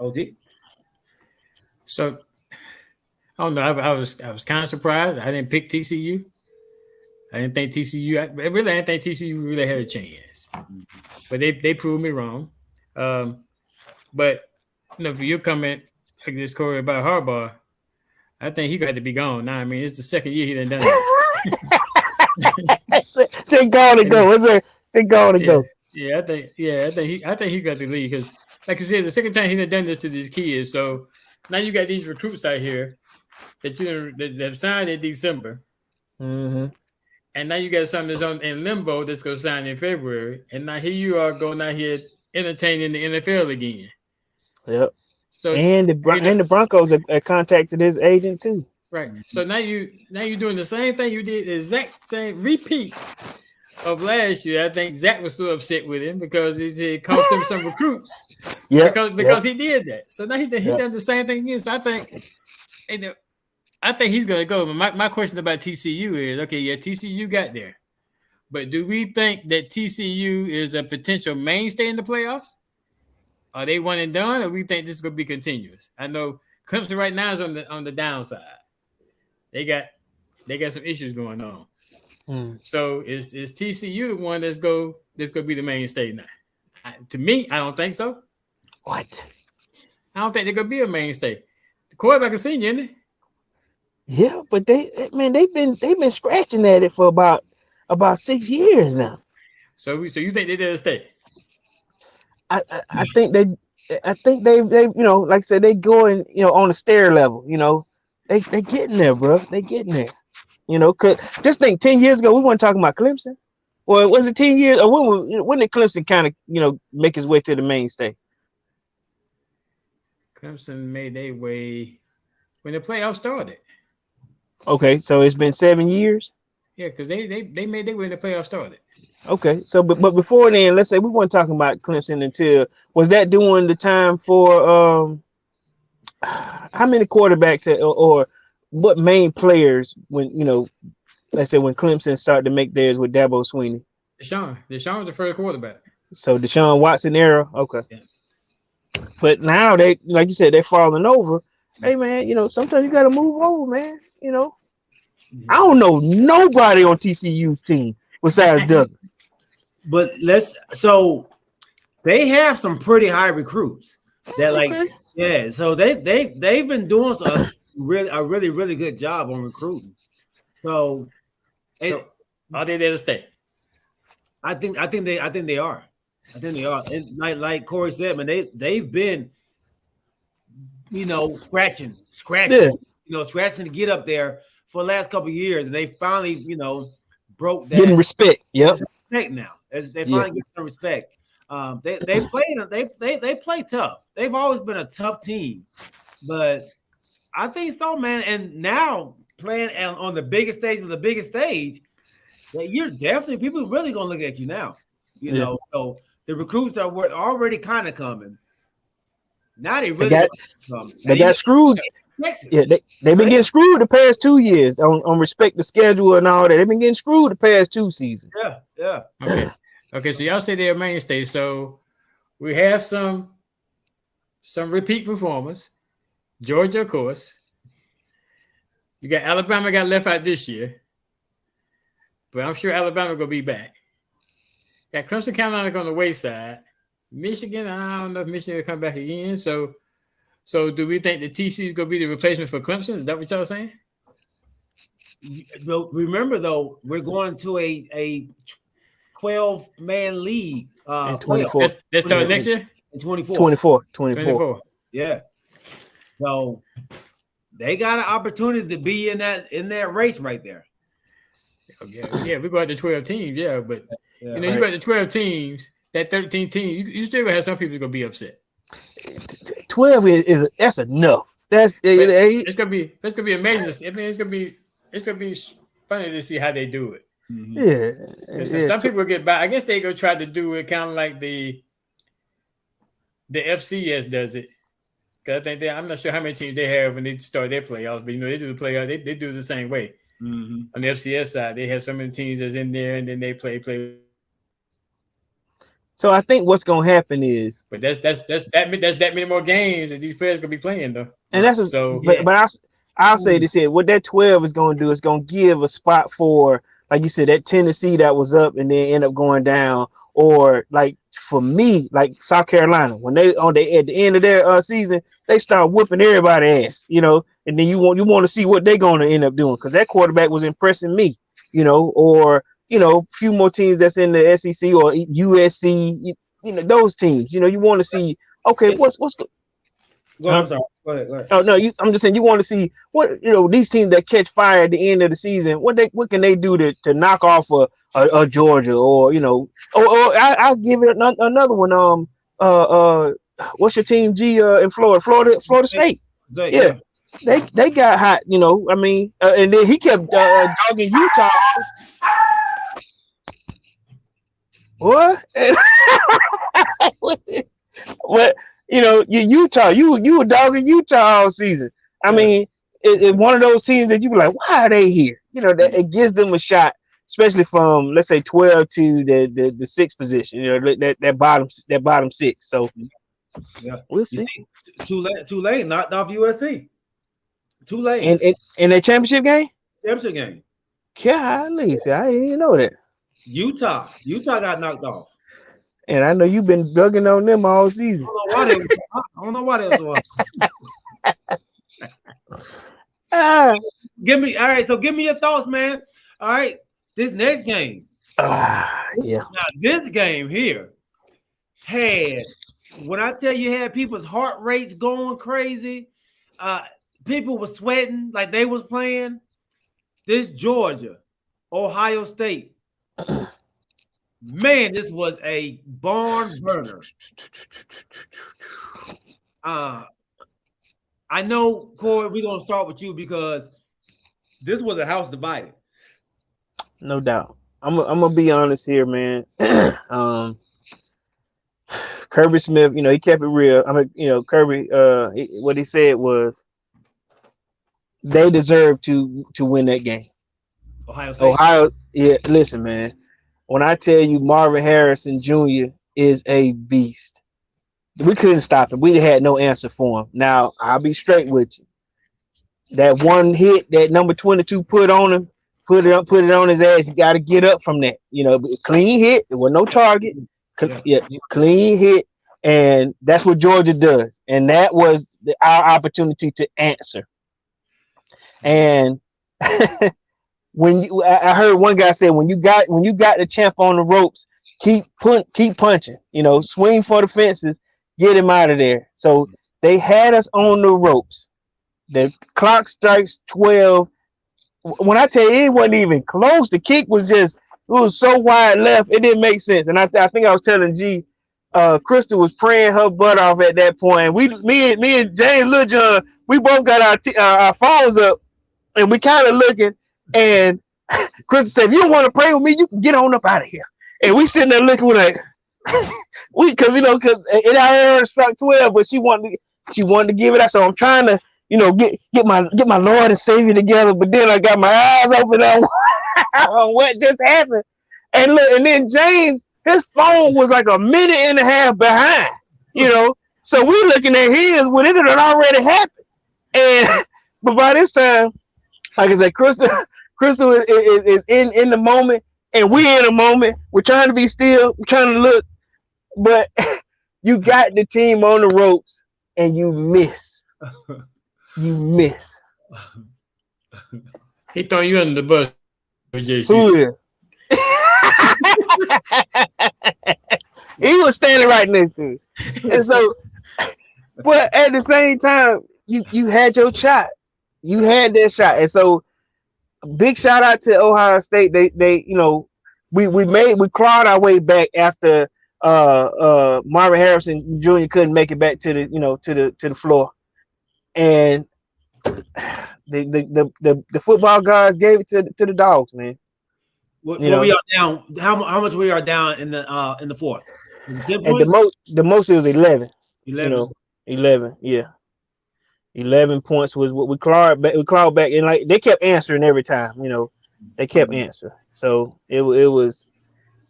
OG. So I don't know. I was kind of surprised. I didn't pick TCU. I didn't think TCU. I didn't think TCU really had a chance. But they proved me wrong. But you know, for your comment, like this Corey about Harbaugh, I think he got to be gone now. I mean, it's the second year he done this. They're going to go. Is there? They're going to go. Yeah, I think he got to leave because, like you said, the second time he done this to these kids. So now you got these recruits out here that signed in December, mm-hmm. and now you got something that's in limbo that's going to sign in February, and now here you are going out here entertaining the NFL again. Yep. So and the Broncos have contacted his agent too. Right. So now you're doing the same thing you did, exact same repeat of last year. I think Zach was so upset with him because it cost him some recruits. Yeah. Because he did that. So now he done the same thing again. So I think he's gonna go. But my question about TCU is, okay, yeah, TCU got there. But do we think that TCU is a potential mainstay in the playoffs? Are they one and done, or we think this is gonna be continuous? I know Clemson right now is on the downside. They got some issues going on. So is TCU the one that's gonna be the mainstay now? To me, I don't think so. What? I don't think they're gonna be a mainstay. The quarterback is senior, isn't it? Yeah, but they've been scratching at it for about 6 years now. So you think they're there to stay? I think they you know, like I said, they going, you know, on a stair level, you know. They getting there, bro. They getting there. You know, cause just think 10 years ago we weren't talking about Clemson. Or was it 10 years? Or when did Clemson kind of, you know, make his way to the mainstay? Clemson made their way when the playoffs started. Okay, so it's been 7 years. Yeah, because they made their way when the playoffs started. Okay, so but before then, let's say we weren't talking about Clemson until, was that during the time for how many quarterbacks or what main players when, you know, let's say when Clemson started to make theirs with Dabo Swinney? Deshaun was the first quarterback. So Deshaun Watson era, okay. Yeah. But now they, like you said, they're falling over. Hey man, you know, sometimes you got to move over, man. You know, I don't know nobody on TCU team besides Doug. But so they have some pretty high recruits that yeah. So they've been doing a really good job on recruiting. So are they there to stay? I think they are. I think they are. And like Corey said, man, they've been, you know, scratching, yeah. You know, scratching to get up there for the last couple of years, and they finally, you know, broke that. Getting respect. Yep. Respect now. They finally get some respect. They play tough. They've always been a tough team, but I think so, man. And now playing on the biggest stage with the biggest stage, that you're definitely, people really gonna look at you now. You know, so the recruits were already kind of coming. Now they really got screwed. Texas. Yeah, they've been getting screwed the past 2 years on respect the schedule and all that. They've been getting screwed the past 2 seasons. Yeah. Okay, so y'all say they're a mainstay. So we have some repeat performers. Georgia, of course. You got Alabama got left out this year, but I'm sure Alabama gonna be back. Got Clemson, Carolina on the wayside. Michigan, I don't know if Michigan will come back again. So do we think the TC is gonna be the replacement for Clemson? Is that what y'all saying? Remember though, we're going to a 12-man league. 24. That's starting next year? In 24. 24. Yeah. So they got an opportunity to be in that race right there. Yeah, we go out to 12 teams, but Yeah, you got the 12 teams, that 13 team, you still gonna have some people gonna be upset. 12 is that's enough. It's gonna be amazing. I mean, it's gonna be funny to see how they do it. Yeah, some people get by. I guess they go try to do it kind of like the FCS does it. Because I think I'm not sure how many teams they have when they start their playoffs, but they do the playoffs. They do it the same way. Mm-hmm. On the FCS side, they have so many teams that's in there, and then they play. So I think what's gonna happen is, But that's that many more games that these players gonna be playing though. and that's what, so. But I'll say this here: what that 12 is gonna do is gonna give a spot for, like you said, that Tennessee that was up and then end up going down, or like for me, like South Carolina when they at the end of their season, they start whooping everybody's ass, and then you want to see what they're gonna end up doing because that quarterback was impressing me, or few more teams that's in the SEC or USC, those teams, you want to see, okay, what's good. Go ahead, I'm sorry. Go ahead. Oh no, I'm just saying you want to see what these teams that catch fire at the end of the season. What can they do to knock off a Georgia or I'll give it another one. What's your team? In Florida State. Yeah. They got hot. I mean, and then he kept dogging Utah. What? What? Utah, you were dogging Utah all season. I mean, it's one of those teams that you be like, why are they here? That it gives them a shot, especially from let's say 12 to the sixth position. That bottom six. So we'll see. Tulane knocked off USC. Tulane in their championship game. Championship game. Golly, I didn't even know that. Utah got knocked off. And I know you've been bugging on them all season. I don't know why they was on. Give me your thoughts, man. All right, this next game. Yeah. Now this game here had, when I tell you, had people's heart rates going crazy. People were sweating like they was playing. This Georgia, Ohio State. Man, this was a barn burner. I know, Corey, we're gonna start with you because this was a house divided. No doubt. I'm gonna be honest here, man. Kirby Smith, he kept it real. Kirby. What he said was they deserve to win that game. Ohio. Yeah. Listen, man. When I tell you Marvin Harrison Jr. is a beast, we couldn't stop him. We had no answer for him. Now, I'll be straight with you. That one hit that number 22 put on him, put it on his ass. You got to get up from that. It's clean hit. There was no target. Clean hit. And that's what Georgia does. And that was our opportunity to answer. And I heard one guy say, when you got the champ on the ropes, keep punching, swing for the fences, get him out of there. So they had us on the ropes. The clock strikes 12. When I tell you, it wasn't even close. The kick was so wide left, it didn't make sense. And I think I was telling G, Crystal was praying her butt off at that point. Me and James Lil John, we both got our phones up, and we kind of looking. And Crystal said, if you don't want to pray with me, you can get on up out of here. And we sitting there looking like, because it already struck 12, but she wanted to give it out. So I'm trying to, get my Lord and Savior together. But then I got my eyes open on what just happened. And look, and then James, his phone was like a minute and a half behind, So we looking at his when it had already happened. But by this time, like I said, Crystal is in the moment, and we're in a moment. We're trying to be still. We're trying to look, but you got the team on the ropes, and you miss. You miss. He throwing you under the bus, JC. Who is? He was standing right next to it. And so, but at the same time, you had your shot. You had that shot, and so big shout out to Ohio State. They we clawed our way back after Marvin Harrison Jr. couldn't make it back to the floor, and the football guys gave it to the dogs, man. What we are down? How much we are down in the fourth? Was it 10 points? At the most it was 11. 11. 11. Yeah, 11 points was what we clawed back. We clawed back, and like they kept answering every time. They kept answering. So it was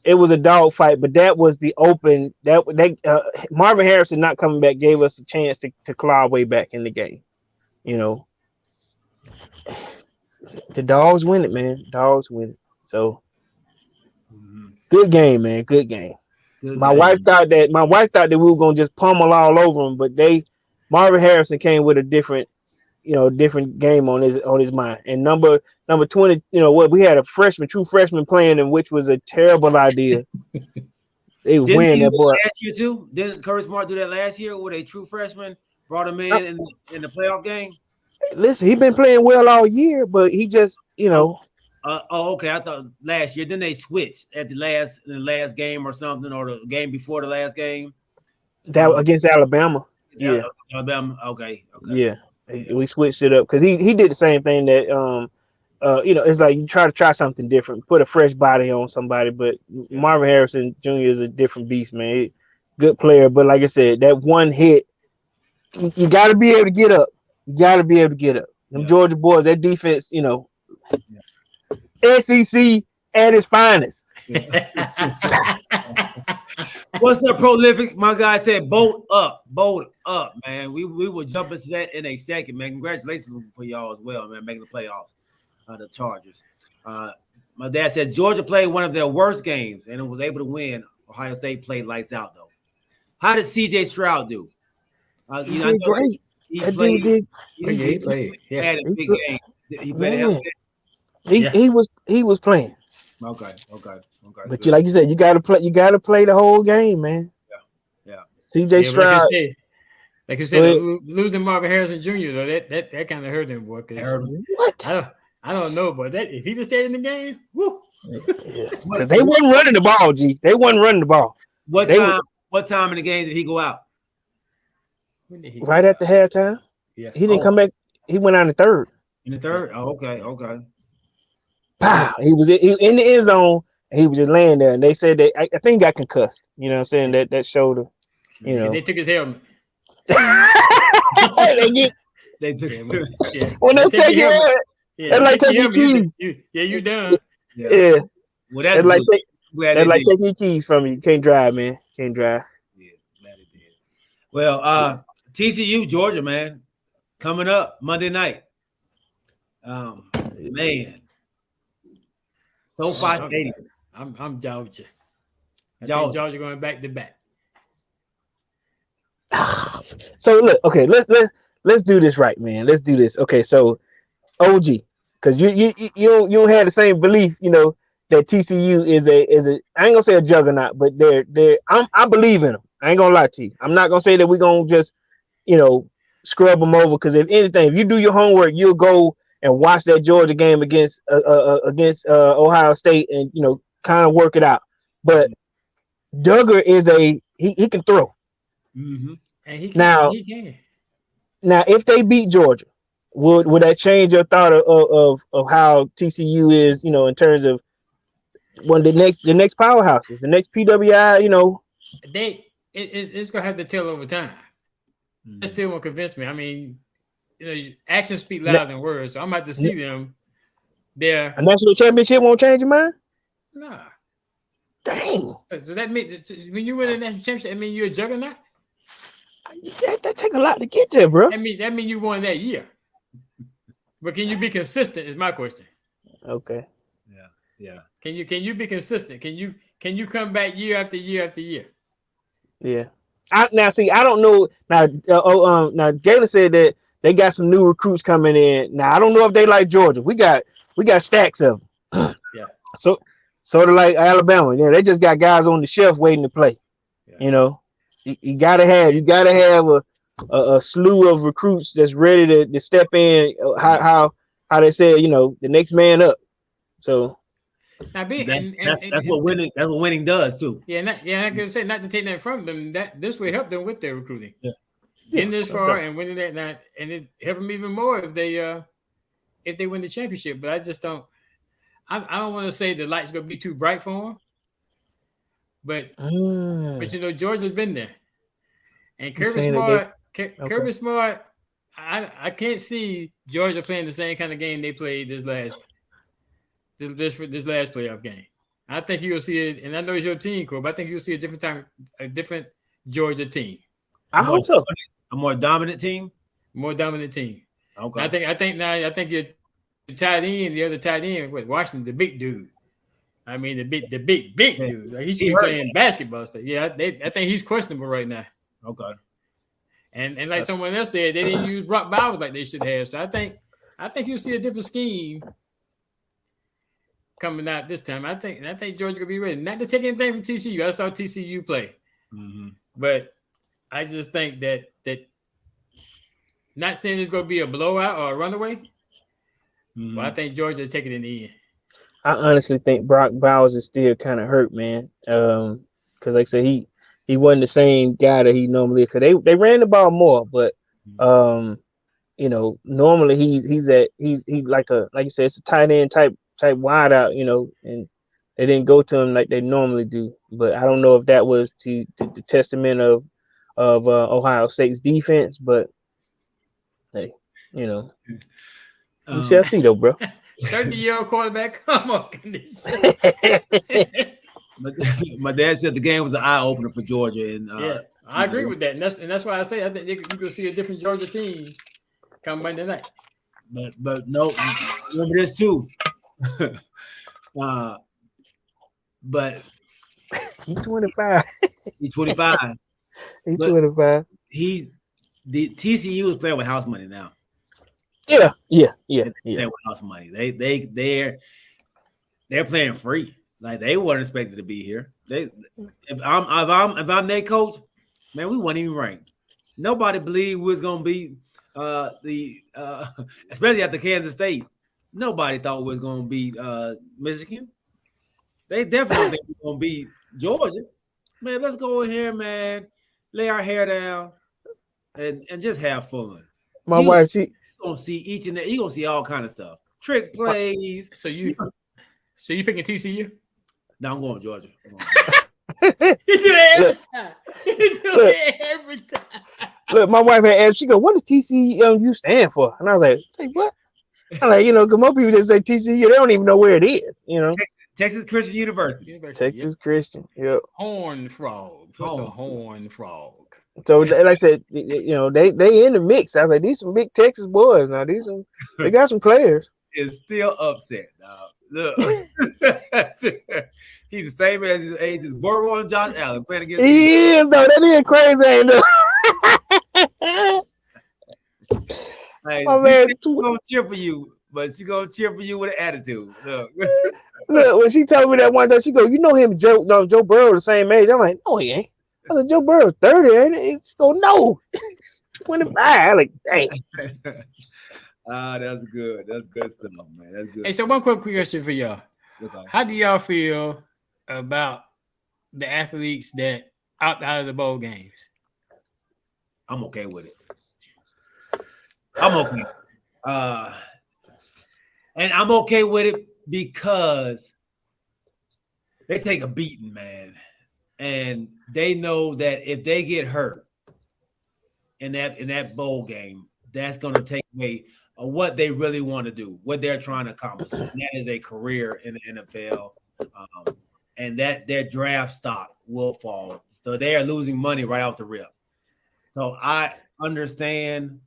a dog fight, but that was the open. Marvin Harrison not coming back gave us a chance to claw our way back in the game. The dogs win it, man. Dogs win it. So good game, man. Good game. My wife thought that we were gonna just pummel all over them, but Marvin Harrison came with a different game on his mind. And number 20, we had a true freshman playing him, which was a terrible idea. They win that boy last year too. Didn't Curtis Smart do that last year with a true freshman? Brought him in the playoff game. Listen, he's been playing well all year, but he just okay. I thought last year. Then they switched at the last game or something, or the game before the last game. That against Alabama. Yeah, Alabama. Okay. Yeah, we switched it up because he did the same thing that it's like you try something different, put a fresh body on somebody. But Marvin Harrison Jr. is a different beast, man. Good player, but like I said, that one hit, you got to be able to get up. You got to be able to get up. Them Georgia boys, that defense, SEC at its finest. What's up, Prolific? My guy said, bolt up, man. We will jump into that in a second, man. Congratulations for y'all as well, man, making the playoffs, the Chargers. My dad said Georgia played one of their worst games and it was able to win. Ohio State played lights out, though. How did C.J. Stroud do? He did great. He had a big game. He played. He was playing. Okay. But like you said, you gotta play the whole game, man. Yeah. CJ Stroud. Like you said, losing Marvin Harrison Jr. though, that kind of hurt him, boy. What? I don't know, but if he just stayed in the game, woo. Yeah. They wasn't running the ball, G. They wasn't running the ball. What time in the game did he go out? Right at the halftime. Yeah. He didn't come back. He went out in the third. In the third? Oh, okay. Pow! He was in the end zone and he was just laying there. And they said that I think he got concussed. You know what I'm saying? That shoulder. They took his helmet. They took him. Yeah. When they take your helmet, they like take your keys. You done. Yeah. Well, that's like taking your keys from you. Can't drive, man. Can't drive. Yeah, glad it did. Well, TCU, Georgia, man, coming up Monday night. Man, SoFi Stadium. I'm Georgia. Georgia going back to back. So look, okay, let's do this right, man. Let's do this. Okay, so OG, because you don't have the same belief, that TCU is a I ain't gonna say a juggernaut, but I believe in them. I ain't gonna lie to you. I'm not gonna say that we're gonna just scrub them over, because if anything, if you do your homework, you'll go and watch that Georgia game against Ohio State and kind of work it out. But Duggar is he can throw. Mm-hmm. And he can. Now, if they beat Georgia, would that change your thought of how TCU is, in terms of one of the next powerhouses, the next PWI, It's gonna have to tell over time. That still won't convince me. I mean, actions speak louder than words. So I'm about to see them there. A national championship won't change your mind? Nah. Dang. So that means when you win a national championship, I mean you're a juggernaut. That take a lot to get there, bro. That mean you won that year. But can you be consistent? Is my question. Okay. Yeah. Can you be consistent? Can you come back year after year after year? Yeah. I don't know. Now Galen said that they got some new recruits coming in. Now I don't know if they like Georgia. We got stacks of them. Yeah. So sort of like Alabama. Yeah, they just got guys on the shelf waiting to play. Yeah. You gotta have a slew of recruits that's ready to step in. How they say, the next man up. So Now, that's what winning does too. Yeah, I can say not to take that from them. That this will help them with their recruiting. Yeah. Getting this far and winning that night, and it help them even more if they win the championship. But I just don't. I don't want to say the light's gonna be too bright for them. But Georgia's been there, and Kirby Smart. I can't see Georgia playing the same kind of game they played this last playoff game. I think you'll see it, and I know it's your team, Cole, but I think you'll see a different Georgia team. I hope so. A more dominant team. More dominant team. Okay. I think your tight end, the other tight end, with Washington, the big dude. I mean, the big dude. Like, he should be playing basketball stuff. Yeah, I think he's questionable right now. Okay. And like someone else said, they didn't use Brock Bowers like they should have. So I think you'll see a different scheme coming out this time. I think Georgia will be ready. Not to take anything from TCU. I saw TCU play. Mm-hmm. But I just think that not saying it's going to be a blowout or a runaway, Mm-hmm. but I think Georgia will take it in the end. I honestly think Brock Bowers is still kind of hurt, man. Because like I said, he wasn't the same guy that he normally is. Because they ran the ball more, but normally he's like you said, it's a tight end type wide out, and they didn't go to him like they normally do. But I don't know if that was to the testament of Ohio State's defense, but hey, we shall see though, bro. 30-year-old quarterback, come on. My dad said the game was an eye opener for Georgia, and I agree with that, and that's why I say I think you can see a different Georgia team come Monday night. But no, remember this too. But he's 25. He's 25. He's 25. The TCU is playing with house money now. Yeah. Playing with house money. They're playing free. Like, they weren't expected to be here. If I'm their coach, man, we weren't even ranked. Nobody believed we was gonna be especially after Kansas State. Nobody thought we was gonna beat Michigan. They definitely think we're gonna beat Georgia. Man, let's go in here, man. Lay our hair down and just have fun. My wife, she gonna see you gonna see all kind of stuff. Trick plays. So you picking TCU? No, I'm going Georgia. He do that every time. Look, my wife had asked, she go, what does TCU stand for? And I was like, say what? I'm like, because most people just say TCU, they don't even know where it is, Texas Christian University. Texas Christian, yep. Horned frog. What's a horned frog? So, like I said, they in the mix. I was like, these some big Texas boys now. They got some players. Is still upset, dog. Look, he's the same as his age as Burrow and Josh Allen playing against. He is, though. That is crazy, ain't it? Hey, she's gonna cheer for you, but she's gonna cheer for you with an attitude. Look, when she told me that one time, she go, him and Joe Burrow the same age. I'm like, no, he ain't. I said, Joe Burrow's 30, ain't it? She go, no, 25. I'm like, dang. That's good. That's good stuff, man. That's good. Hey, so one quick question for y'all. Okay. How do y'all feel about the athletes that opt out of the bowl games? I'm okay with it. I'm okay. And I'm okay with it because they take a beating, man. And they know that if they get hurt in that bowl game, that's going to take away what they really want to do, what they're trying to accomplish. And that is a career in the NFL. And that their draft stock will fall. So they are losing money right off the rip. So I understand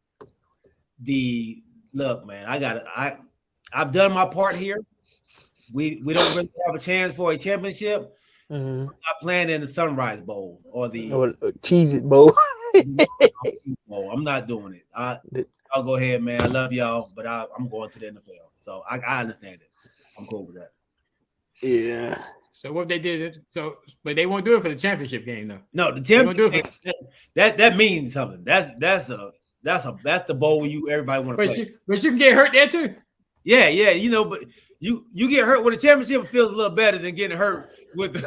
look, man, I've done my part here. We don't really have a chance for a championship. Mm-hmm. I'm not playing in the Sunrise Bowl or the Cheez-It Bowl. I'm not doing it. I'll go ahead, man. I love y'all, but I'm going to the NFL. So I understand it. I'm cool with that. Yeah. So what they did, but they won't do it for the championship game, though. No, the They won't do championship it for, that means something. That's the bowl everybody want to play. but you can get hurt there too. Yeah, you know, but you get hurt with a championship, it feels a little better than getting hurt with the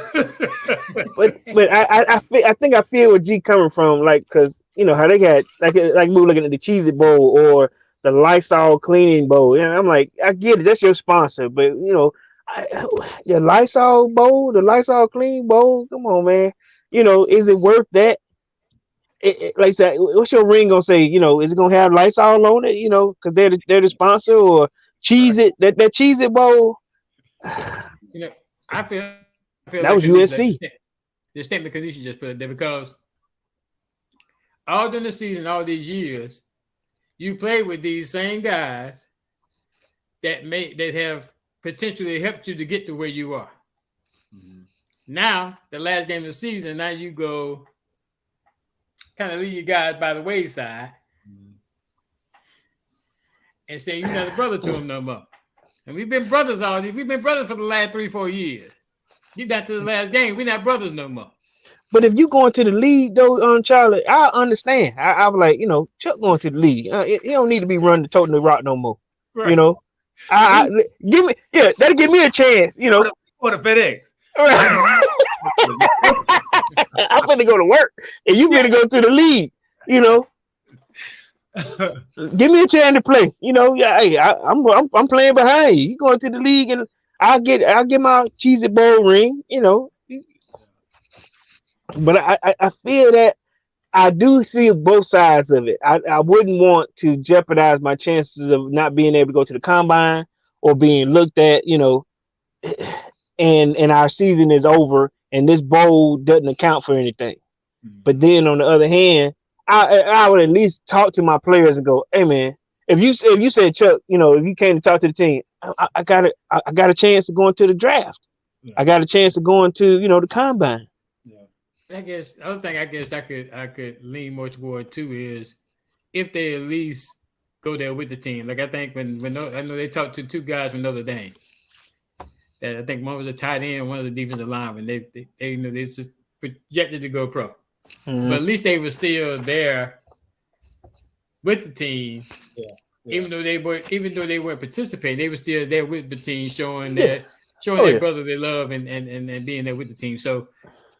but I think I feel where G coming from, like, because you know how they got like we were looking at the Cheez-It Bowl or the Lysol cleaning bowl. And I'm like, I get it, that's your sponsor, but you know, your Lysol bowl, the Lysol clean bowl, come on, man. You know, is it worth that? Like I said, what's your ring gonna say? You know, is it gonna have Lysol on it? You know, because they're the sponsor, or Cheez-It, that Cheez-It bowl. You know, I feel That like was USC. The statement Kanisha just put there, because all during the season, all these years, you played with these same guys that have potentially helped you to get to where you are. Mm-hmm. Now, the last game of the season, now you go kind of leave your guys by the wayside, mm-hmm, and say you're not a brother to them no more. And we've been brothers we've been brothers for the last 3-4 years. You got to the last game, we're not brothers no more. But if you going to the league, though, Charlie, I understand. I was like, you know, Chuck going to the league. He don't need to be running toting the rock no more. Right. You know, that'll give me a chance. You know, for the FedEx. Right. I'm finna go to work, and you finna go to the league. You know, give me a chance to play. You know, hey, I'm playing behind you. You going to the league, and I'll get my Cheez-It Bowl ring. You know. But I feel that I do see both sides of it. I wouldn't want to jeopardize my chances of not being able to go to the combine or being looked at, you know, and our season is over and this bowl doesn't account for anything. Mm-hmm. But then on the other hand, I would at least talk to my players and go, hey man, if you said, Chuck, you know, if you came to talk to the team, I got a chance to go into the draft. Yeah. I got a chance to go into, you know, the combine. I guess the other thing I could lean more toward too is if they at least go there with the team. Like I think when I know they talked to two guys from Notre Dame, that I think one was a tight end, one was a defensive lineman. They you know they just projected to go pro, but at least they were still there with the team. Yeah. Even though they weren't participating, they were still there with the team, showing their brother they love and being there with the team. So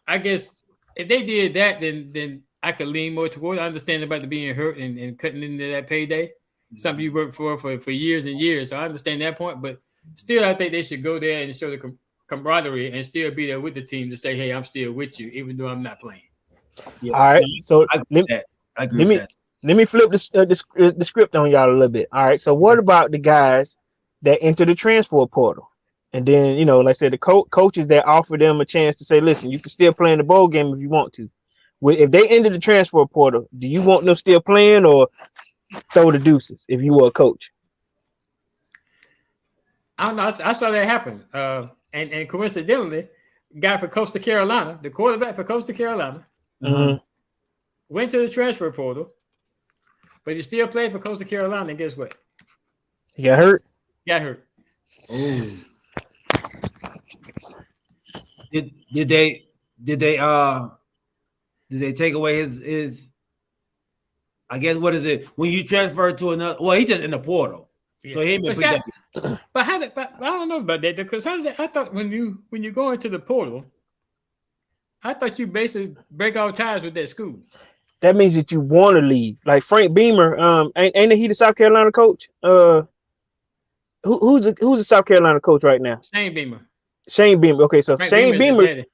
I guess. If they did that, then I could lean more toward. I understand about the being hurt and cutting into that payday, mm-hmm, something you worked for years and years. So I understand that point, but still, I think they should go there and show the camaraderie and still be there with the team to say, "Hey, I'm still with you, even though I'm not playing." Yeah. All right, so I agree with that. Let me flip the script on y'all a little bit. All right, so what about the guys that enter the transfer portal? And then, you know, like I said, the coaches that offer them a chance to say, listen, you can still play in the bowl game if you want to. If they enter the transfer portal, do you want them still playing or throw the deuces if you were a coach? I don't know. I saw that happen. And coincidentally, guy for Coastal Carolina, the quarterback for Coastal Carolina, went to the transfer portal, but he still played for Coastal Carolina. And guess what? He got hurt? Got hurt. Ooh. Did they take away his I guess what is it when you transfer to another? Well, he's just in the portal, yeah. So he ain't been but I don't know about that because how does that? I thought when you go into the portal, I thought you basically break all ties with that school. That means that you want to leave. Like Frank Beamer, ain't he the South Carolina coach? Who's the South Carolina coach right now? Shane Beamer. Okay, so Frank Shane Beamer.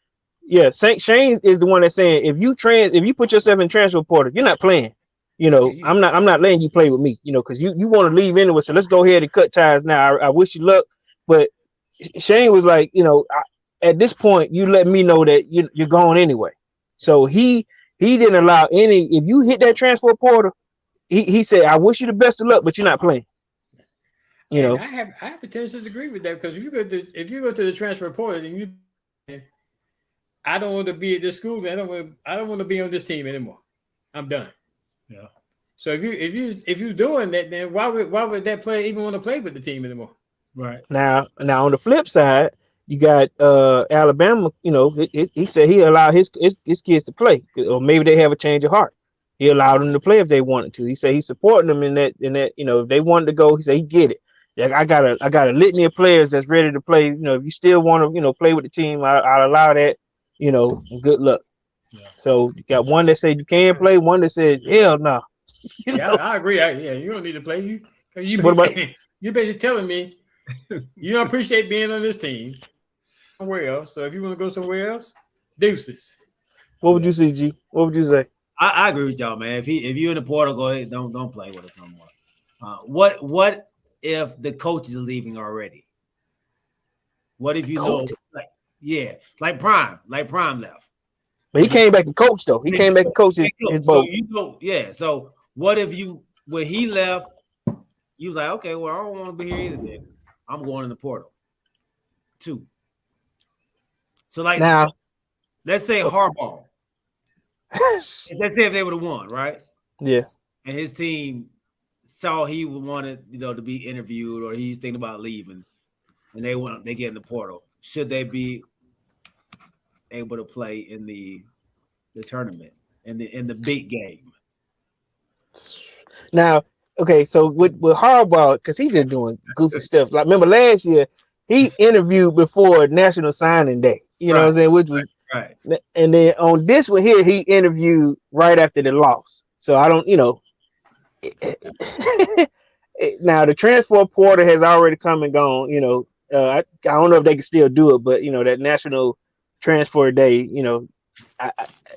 Yeah, Shane is the one that's saying if you put yourself in transfer portal, you're not playing. You know, I'm not letting you play with me. You know, because you want to leave anyway. So let's go ahead and cut ties now. I wish you luck, but Shane was like, you know, at this point, you let me know that you're going anyway. So he didn't allow any. If you hit that transfer portal, he said, I wish you the best of luck, but you're not playing. You know, I have potential to agree with that because if you go to the transfer portal and I don't want to be at this school. I don't want to be on this team anymore. I'm done. Yeah. So if you're doing that, then why would that player even want to play with the team anymore? Right. Now on the flip side, You got Alabama. You know, he said he allowed his kids to play, or maybe they have a change of heart. He allowed them to play if they wanted to. He said he's supporting them in that. You know, if they wanted to go, he said he get it. Like I got a litany of players that's ready to play. You know, if you still want to, you know, play with the team, I'll allow that. You know, good luck. Yeah. So you got one that said you can play, one that said hell no. Yeah, I agree. You don't need to play. You basically telling me you don't appreciate being on this team somewhere else. So if you want to go somewhere else, deuces. What would you say, G? What would you say? I agree with y'all, man. If you're in the portal, go ahead. Don't play with us no more. What if the coaches are leaving already? What if you know, like Prime left? But he came back and coach though. He came back and coach his boat. So what if when he left, you was like, okay, well, I don't want to be here either. Then I'm going in the portal too. So like now, let's say Harbaugh. Let's say if they would have won, right? Yeah. And his team saw he wanted, to be interviewed, or he's thinking about leaving, and they get in the portal. Should they be able to play in the tournament in the big game? Now, okay, so with Harbaugh, because he's just doing goofy stuff. Like remember last year, he interviewed before National Signing Day. You know what I'm saying? Which was right. And then on this one here, he interviewed right after the loss. So I don't, now the transfer portal has already come and gone. I don't know if they can still do it, but that National Transfer Day,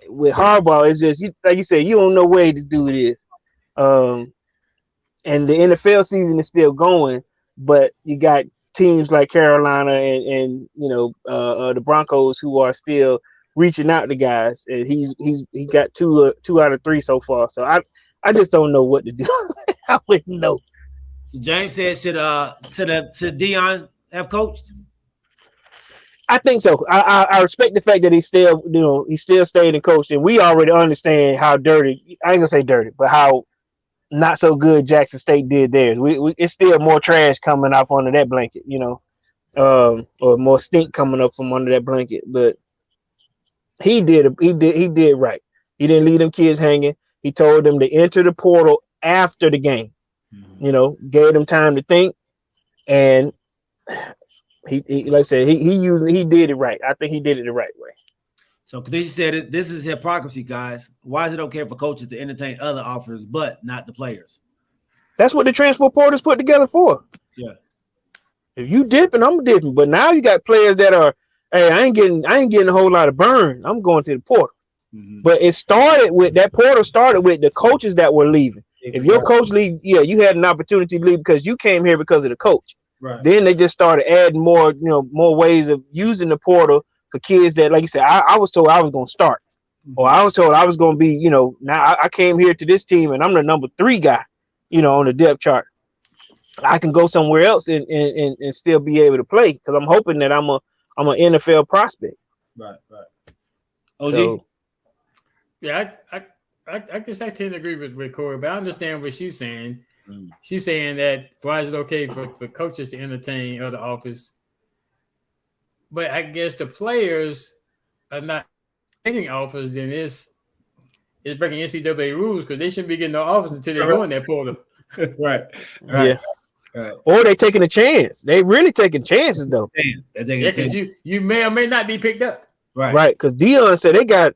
with Harbaugh, it's just like you said, you don't know where this dude is. And the NFL season is still going, but you got teams like Carolina and the Broncos who are still reaching out to guys, and he got two out of 3 so far. So I just don't know what to do. I wouldn't know. So James said, should Deion have coached? I think so. I respect the fact that he still stayed and coached, and we already understand how dirty. I ain't gonna say dirty, but how not so good Jackson State did theirs. It's still more trash coming off under that blanket, or more stink coming up from under that blanket. But he did right. He didn't leave them kids hanging. He told them to enter the portal after the game. Gave them time to think, and he like I said, he did it right. I think he did it the right way. So Khadijah said this is hypocrisy, guys. Why is it okay for coaches to entertain other offers but not the players? That's what the transfer portal is put together for. Yeah. If you dipping, I'm dipping. But now you got players that are, hey, I ain't getting a whole lot of burn. I'm going to the portal. Mm-hmm. But that portal started with the coaches that were leaving. If your coach leave, you had an opportunity to leave because you came here because of the coach. Right. Then they just started adding more ways of using the portal for kids that, like you said, I was told I was going to start, or I was told I was going to be, now I came here to this team and I'm the number 3 guy, on the depth chart. I can go somewhere else and still be able to play because I'm hoping that I'm an NFL prospect. Right. OG. So, yeah, I guess I tend to agree with Corey, but I understand what she's saying. She's saying that why is it okay for coaches to entertain other offers? But I guess the players are not taking offers, then it's breaking NCAA rules because they shouldn't be getting no offers until they go in that portal. Right. Yeah. Right. Or they taking a chance. They really taking chances though. Yeah, because you may or may not be picked up. Right. Because Deion said they got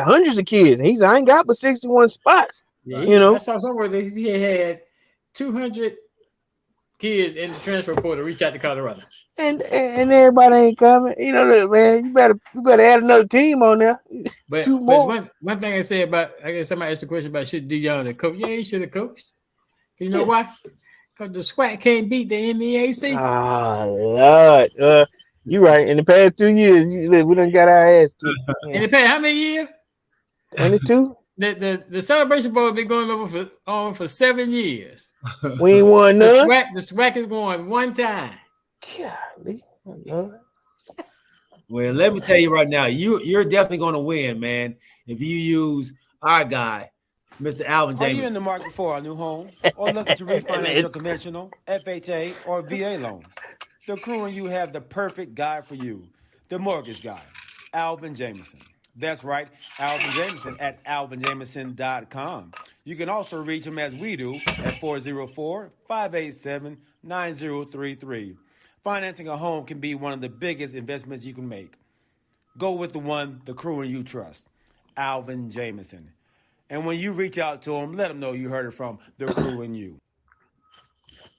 hundreds of kids. And he said I ain't got but 61 spots. Yeah, I saw somewhere that he had 200 kids in the transfer portal reach out to Colorado. And everybody ain't coming. Look, man, you better add another team on there. But 2 more. One thing I say about, I guess somebody asked the question about should Deion have coached. Yeah, he should have coached. You know why? Because the SWAC can't beat the MEAC. Lord. You're right. In the past 2 years, we done got our ass kicked. In the past how many years? 22. The Celebration Bowl has been going on for 7 years. We ain't won none. The SWAC is going 1 time. Golly. Well, let me tell you right now, you're definitely going to win, man, if you use our guy, Mr. Alvin James. Are you in the market for a new home or looking to refinance your conventional, FHA, or VA loan? The crew and you have the perfect guy for you, the mortgage guy, Alvin Jameson. That's right, Alvin Jameson at alvinjameson.com. You can also reach him as we do at 404-587-9033. Financing a home can be one of the biggest investments you can make. Go with the one the crew and you trust, Alvin Jameson. And when you reach out to him, let him know you heard it from the crew and you.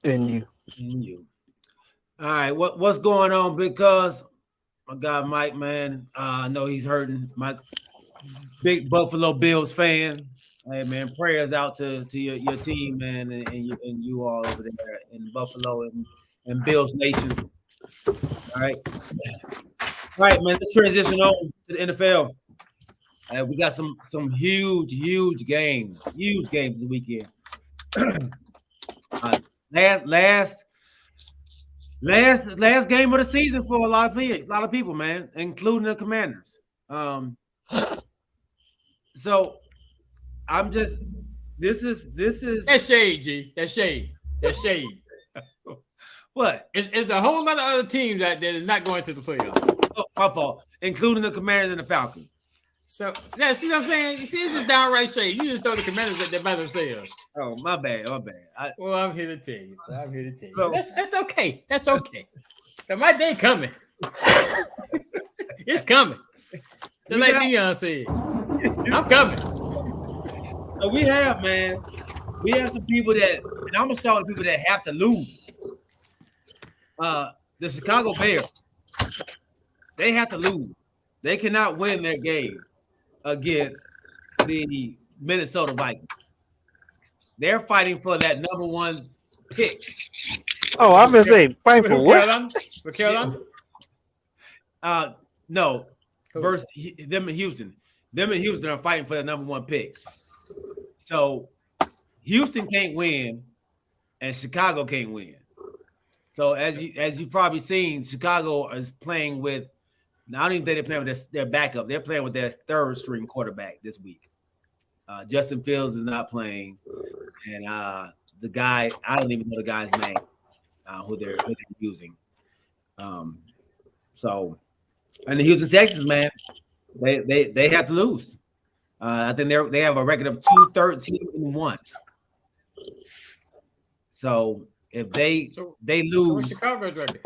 And you. And you. All right, what's going on? Because my guy Mike, man, I know he's hurting. Mike, big Buffalo Bills fan. Hey, man, prayers out to your team, man, and you all over there in Buffalo and Bills Nation. All right. All right, man, let's transition on to the NFL. We got some huge games this weekend. Last game of the season for a lot of people, man, including the Commanders. So I'm just this is That's shade, G. That's shade. What? It's a whole lot of other teams that is not going to the playoffs. Oh, my fault, including the Commanders and the Falcons. So yeah, see what I'm saying? You see, this is downright shade. You just throw the Commanders at by themselves. Oh, my bad. Well, I'm here to tell you. So, That's okay. That's okay. My day coming. It's coming. Just like Dion said. I'm coming. So we have some people that, and I'm gonna start with people that have to lose. The Chicago Bears, they have to lose. They cannot win their game against the Minnesota Vikings. They're fighting for that number one pick. Oh, I'm gonna say fight for what? For Carolina? No, versus them in Houston. Them in Houston are fighting for the number one pick. So Houston can't win, and Chicago can't win. So as you probably seen, Chicago is playing with. Now, I don't even think they're playing with their backup. They're playing with their third string quarterback this week. Justin Fields is not playing, and the guy, I don't even know the guy's name, who they're using. So, and the Houston Texans, man, they have to lose. I think they have a record of 2-13-1. So if they lose, Chicago's record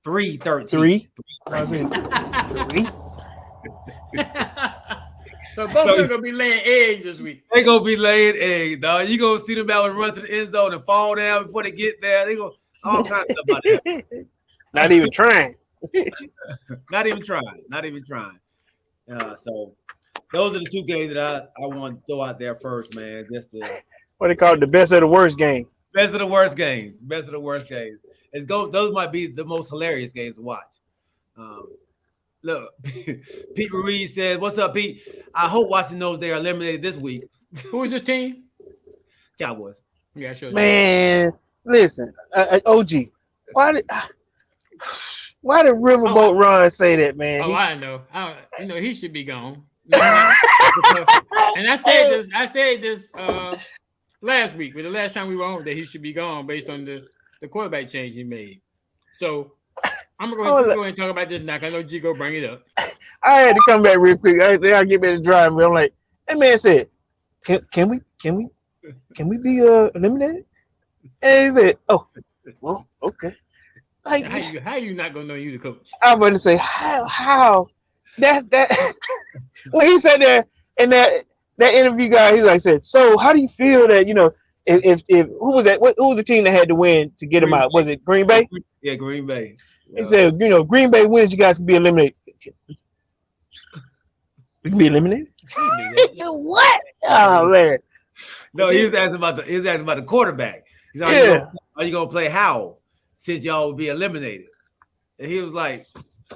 3-13. 3. So both of them gonna be laying eggs this week. They gonna be laying eggs, dog. You gonna see them out and run to the end zone and fall down before they get there. They go all kinds of stuff about that. Not even trying. Not even trying. So those are the two games that I want to throw out there first, man. Just to What they call it, the best of the worst game. best of the worst games. Those might be the most hilarious games to watch. Look, Pete Ruiz said, "What's up, Pete? I hope Washington knows they are eliminated this week." Who is this team? Cowboys. Yeah, sure. Man, listen, OG, why did Riverboat Ron say that, man? I know. He should be gone. And I said this last week, but the last time we were on, that he should be gone based on the quarterback change he made. So I'm gonna go ahead and talk about this now. I know G go bring it up. I had to come back real quick. I get ready to drive me. I'm like, that man said, "Can we be eliminated?" And he said, "Oh, well, okay." Like, how you not gonna know you the coach? I'm going to say how that's that. When he said that in that interview guy, he said, "So how do you feel that if who was that? Who was the team that had to win to get him out? Was it Green Bay?" Yeah, Green Bay. He said, Green Bay wins, you guys can be eliminated. We can be eliminated? What? Oh, man. No, he was asking about the quarterback. He said, are you gonna play Howell since y'all will be eliminated? And he was like,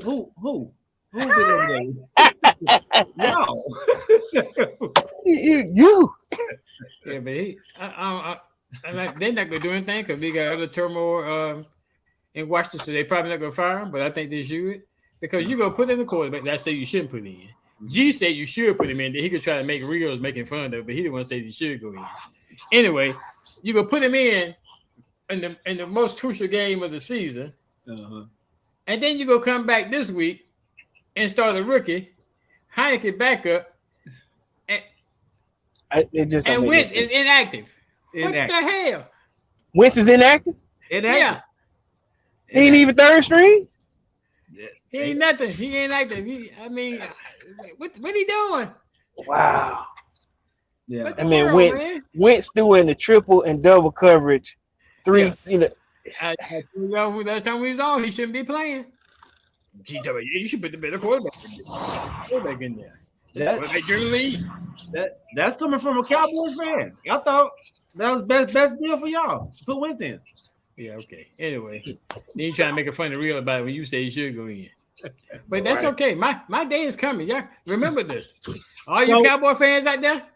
Who been eliminated? No. You. Yeah, but they're not gonna do anything because we got other turmoil in Washington, so they probably not gonna fire him. But I think they should, because you gonna put in the quarterback that I say you shouldn't put in. G said you should put him in. That he could try to make reels making fun of it, but he didn't want to say he should go in. Anyway, you gonna put him in the most crucial game of the season And then you go come back this week and start a rookie, Heineke back up, and Wentz is inactive. What the hell? Wentz is inactive? Yeah. He ain't even third string? He ain't nothing. He ain't active. What he doing? Wow. Yeah. I mean, Wentz doing the triple and double coverage. Three, last time we was on, he shouldn't be playing. GW, you should put the better quarterback in there. Quarterback during the league. That's coming from a Cowboys fan. I thought that was best deal for y'all. Put Wentz in. Yeah, okay. Anyway, then you trying to make a funny reel about it when you say he should go in. But that's okay. My day is coming. Yeah, remember this. All you Cowboy fans out there,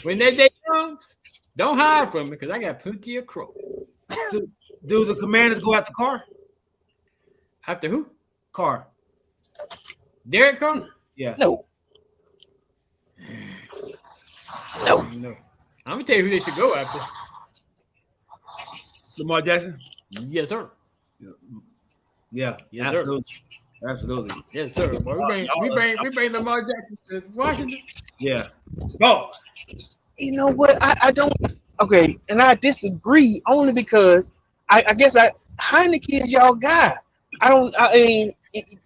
when that day comes, don't hide from me because I got plenty of crow. So, do the Commanders go after Carr? After who? Carr. Derek Carr? Yeah. No. I'm gonna tell you who they should go after. Lamar Jackson? Yes, sir. Yeah. Yes, absolutely. sir. Absolutely. Yes, sir. Boy, we bring Lamar Jackson to Washington. Yeah. Go. You know what? I don't. Okay, and I disagree only because I guess Heineke is y'all guy. I mean,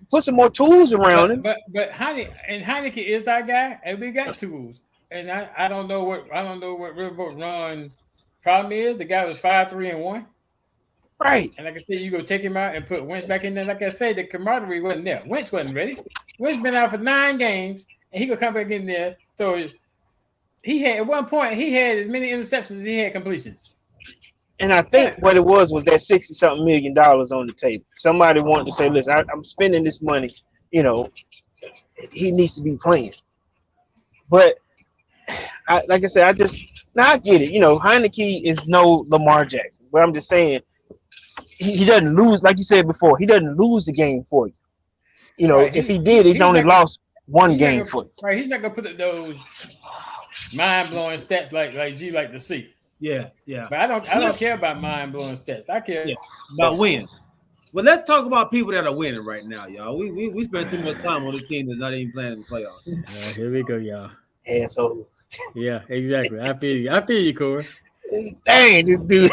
put some more tools around him. But Heineke is our guy, and we got tools. And I don't know what Riverboat Run problem is. The guy was 5-3-1. Right. And like I said, you go take him out and put Wentz back in there. Like I said, the camaraderie wasn't there. Wentz wasn't ready. Wentz been out for 9 games, and he gonna come back in there. So he had at one point he had as many interceptions as he had completions. And I think what it was that $60-something million on the table. Somebody wanted to say, listen, I'm spending this money, he needs to be playing. But like I said, I get it. Heineke is no Lamar Jackson. But I'm just saying he doesn't lose, like you said before, he doesn't lose the game for you. Right. If he did, he's only lost one game for you. Right, he's not gonna put up those mind-blowing stats like G like to see. Yeah. But I don't care about mind-blowing stats. I care about wins. Well, let's talk about people that are winning right now, y'all. We spend too much time on this team that's not even playing in the playoffs. Here we go, y'all. Asshole. Yeah, exactly. I feel you, Corey. Dang, this dude.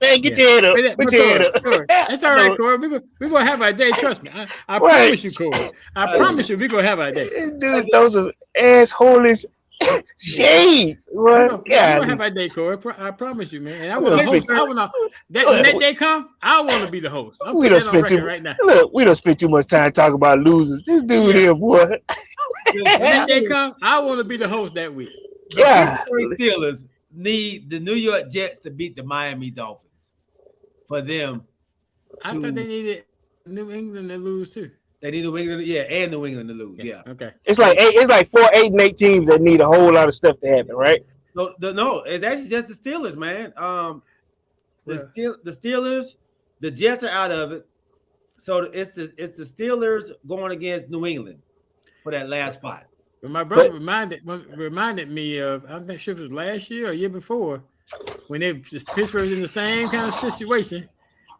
Man, get your head up. Put your head up. Corey. That's all right, Corey. We're going to have our day. Trust me. I promise you, Corey. I promise you we're going to have our day. This dude, those are assholish shades. We're going to have our day, Corey. I promise you, man. And I want to host. When that day come, I want to be the host. I'm putting that on record right now. Look, we don't spend too much time talking about losers. This dude here, boy. When that day come, I want to be the host that week. The Pittsburgh Steelers need the New York Jets to beat the Miami Dolphins for them. I thought they needed New England to lose too. They need New England, and New England to lose. Yeah. Okay. It's like 4 8 and 8 teams that need a whole lot of stuff to happen, right? No, it's actually just the Steelers, man. The Steelers, the Jets are out of it. So it's the Steelers going against New England for that last spot. But my brother reminded me of, I'm not sure if it was last year or year before, when Pittsburgh was in the same kind of situation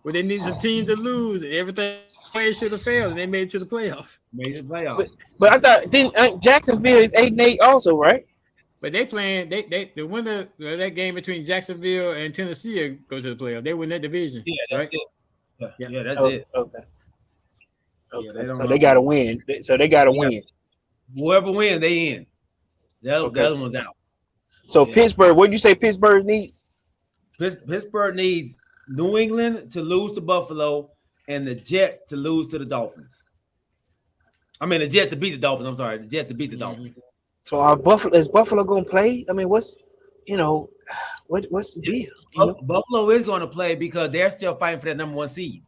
where they needed some teams to lose and everything should have failed and they made it to the playoffs. But I thought Jacksonville is 8 and 8 also, right? But they playing the winner of that game between Jacksonville and Tennessee go to the playoff. They win that division. Yeah, that's right? it. Yeah, that's it. Okay. Yeah, so they got to win. Win. Whoever wins, they in. The other one's out. So Pittsburgh, what did you say Pittsburgh needs? Pittsburgh needs New England to lose to Buffalo and the Jets to lose to the Dolphins. I mean, the Jets to beat the Dolphins. I'm sorry, the Jets to beat the Dolphins. So is Buffalo going to play? I mean, what's the deal? Buffalo is going to play because they're still fighting for that number 1 seed.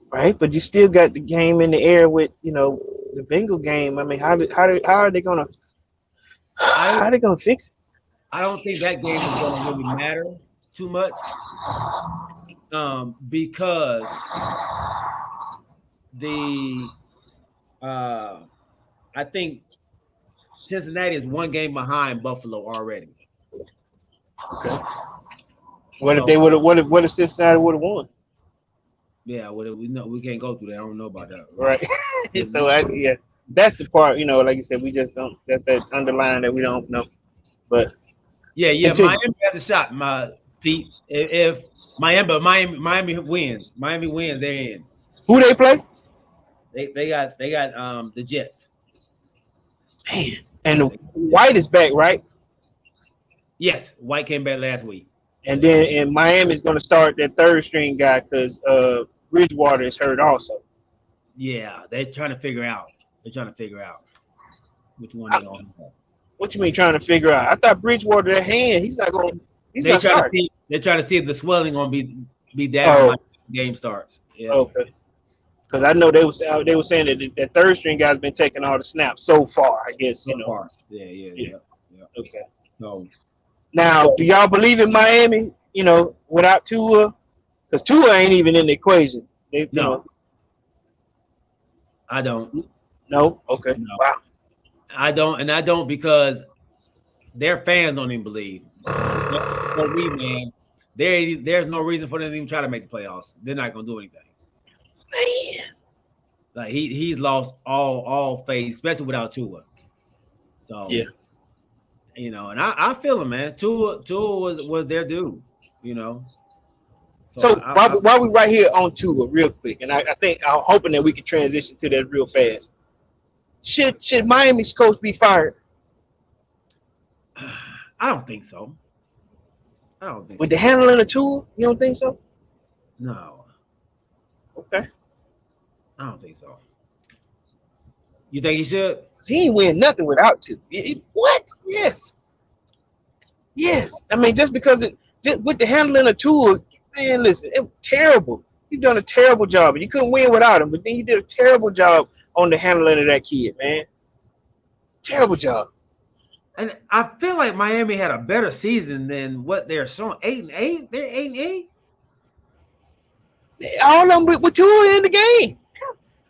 Right, but you still got the game in the air with the Bengal game. I mean, how are they gonna fix it? I don't think that game is going to really matter too much, because I think Cincinnati is 1 game behind Buffalo already. Okay. What if Cincinnati would have won? Yeah, well, we know we can't go through that. I don't know about that. Right. So yeah, that's the part. Like you said, we just don't. That's that underline that we don't know. But Yeah, continue. Miami has a shot. Pete, if Miami wins, they're in. Who they play? They got the Jets. Man. And White is back, right? Yes, White came back last week. And then Miami's going to start their third string guy because Bridgewater is hurt also. Yeah, they're trying to figure out. Which one they going to have. What you mean trying to figure out? I thought Bridgewater, their hand, he's not going. They're trying to see if the swelling going to be down when the game starts. Yeah. Okay. Because I know they were saying that the third string guy's been taking all the snaps so far. I guess so far. Yeah. Okay. So now, do y'all believe in Miami? Without Tua, because Tua ain't even in the equation. No, I don't. No. Okay. No. Wow. I don't because their fans don't even believe. There's no reason for them to even try to make the playoffs. They're not gonna do anything. Man. Like he's lost all faith, especially without Tua. So yeah, and I feel him, man. Tua was their dude, So while we right here on Tua, real quick, and I think I'm hoping that we can transition to that real fast. Should Miami's coach be fired? I don't think so. With the handling of Tua, you don't think so? No. Okay. I don't think so. You think he should? He ain't win nothing without Tua. What? Yes. I mean, just because with the handling of Tua, man, listen, it was terrible. You've done a terrible job, and you couldn't win without him. But then you did a terrible job on the handling of that kid, man. Terrible job. And I feel like Miami had a better season than what they're showing. 8-8. They're 8-8. All of them with Tua in the game.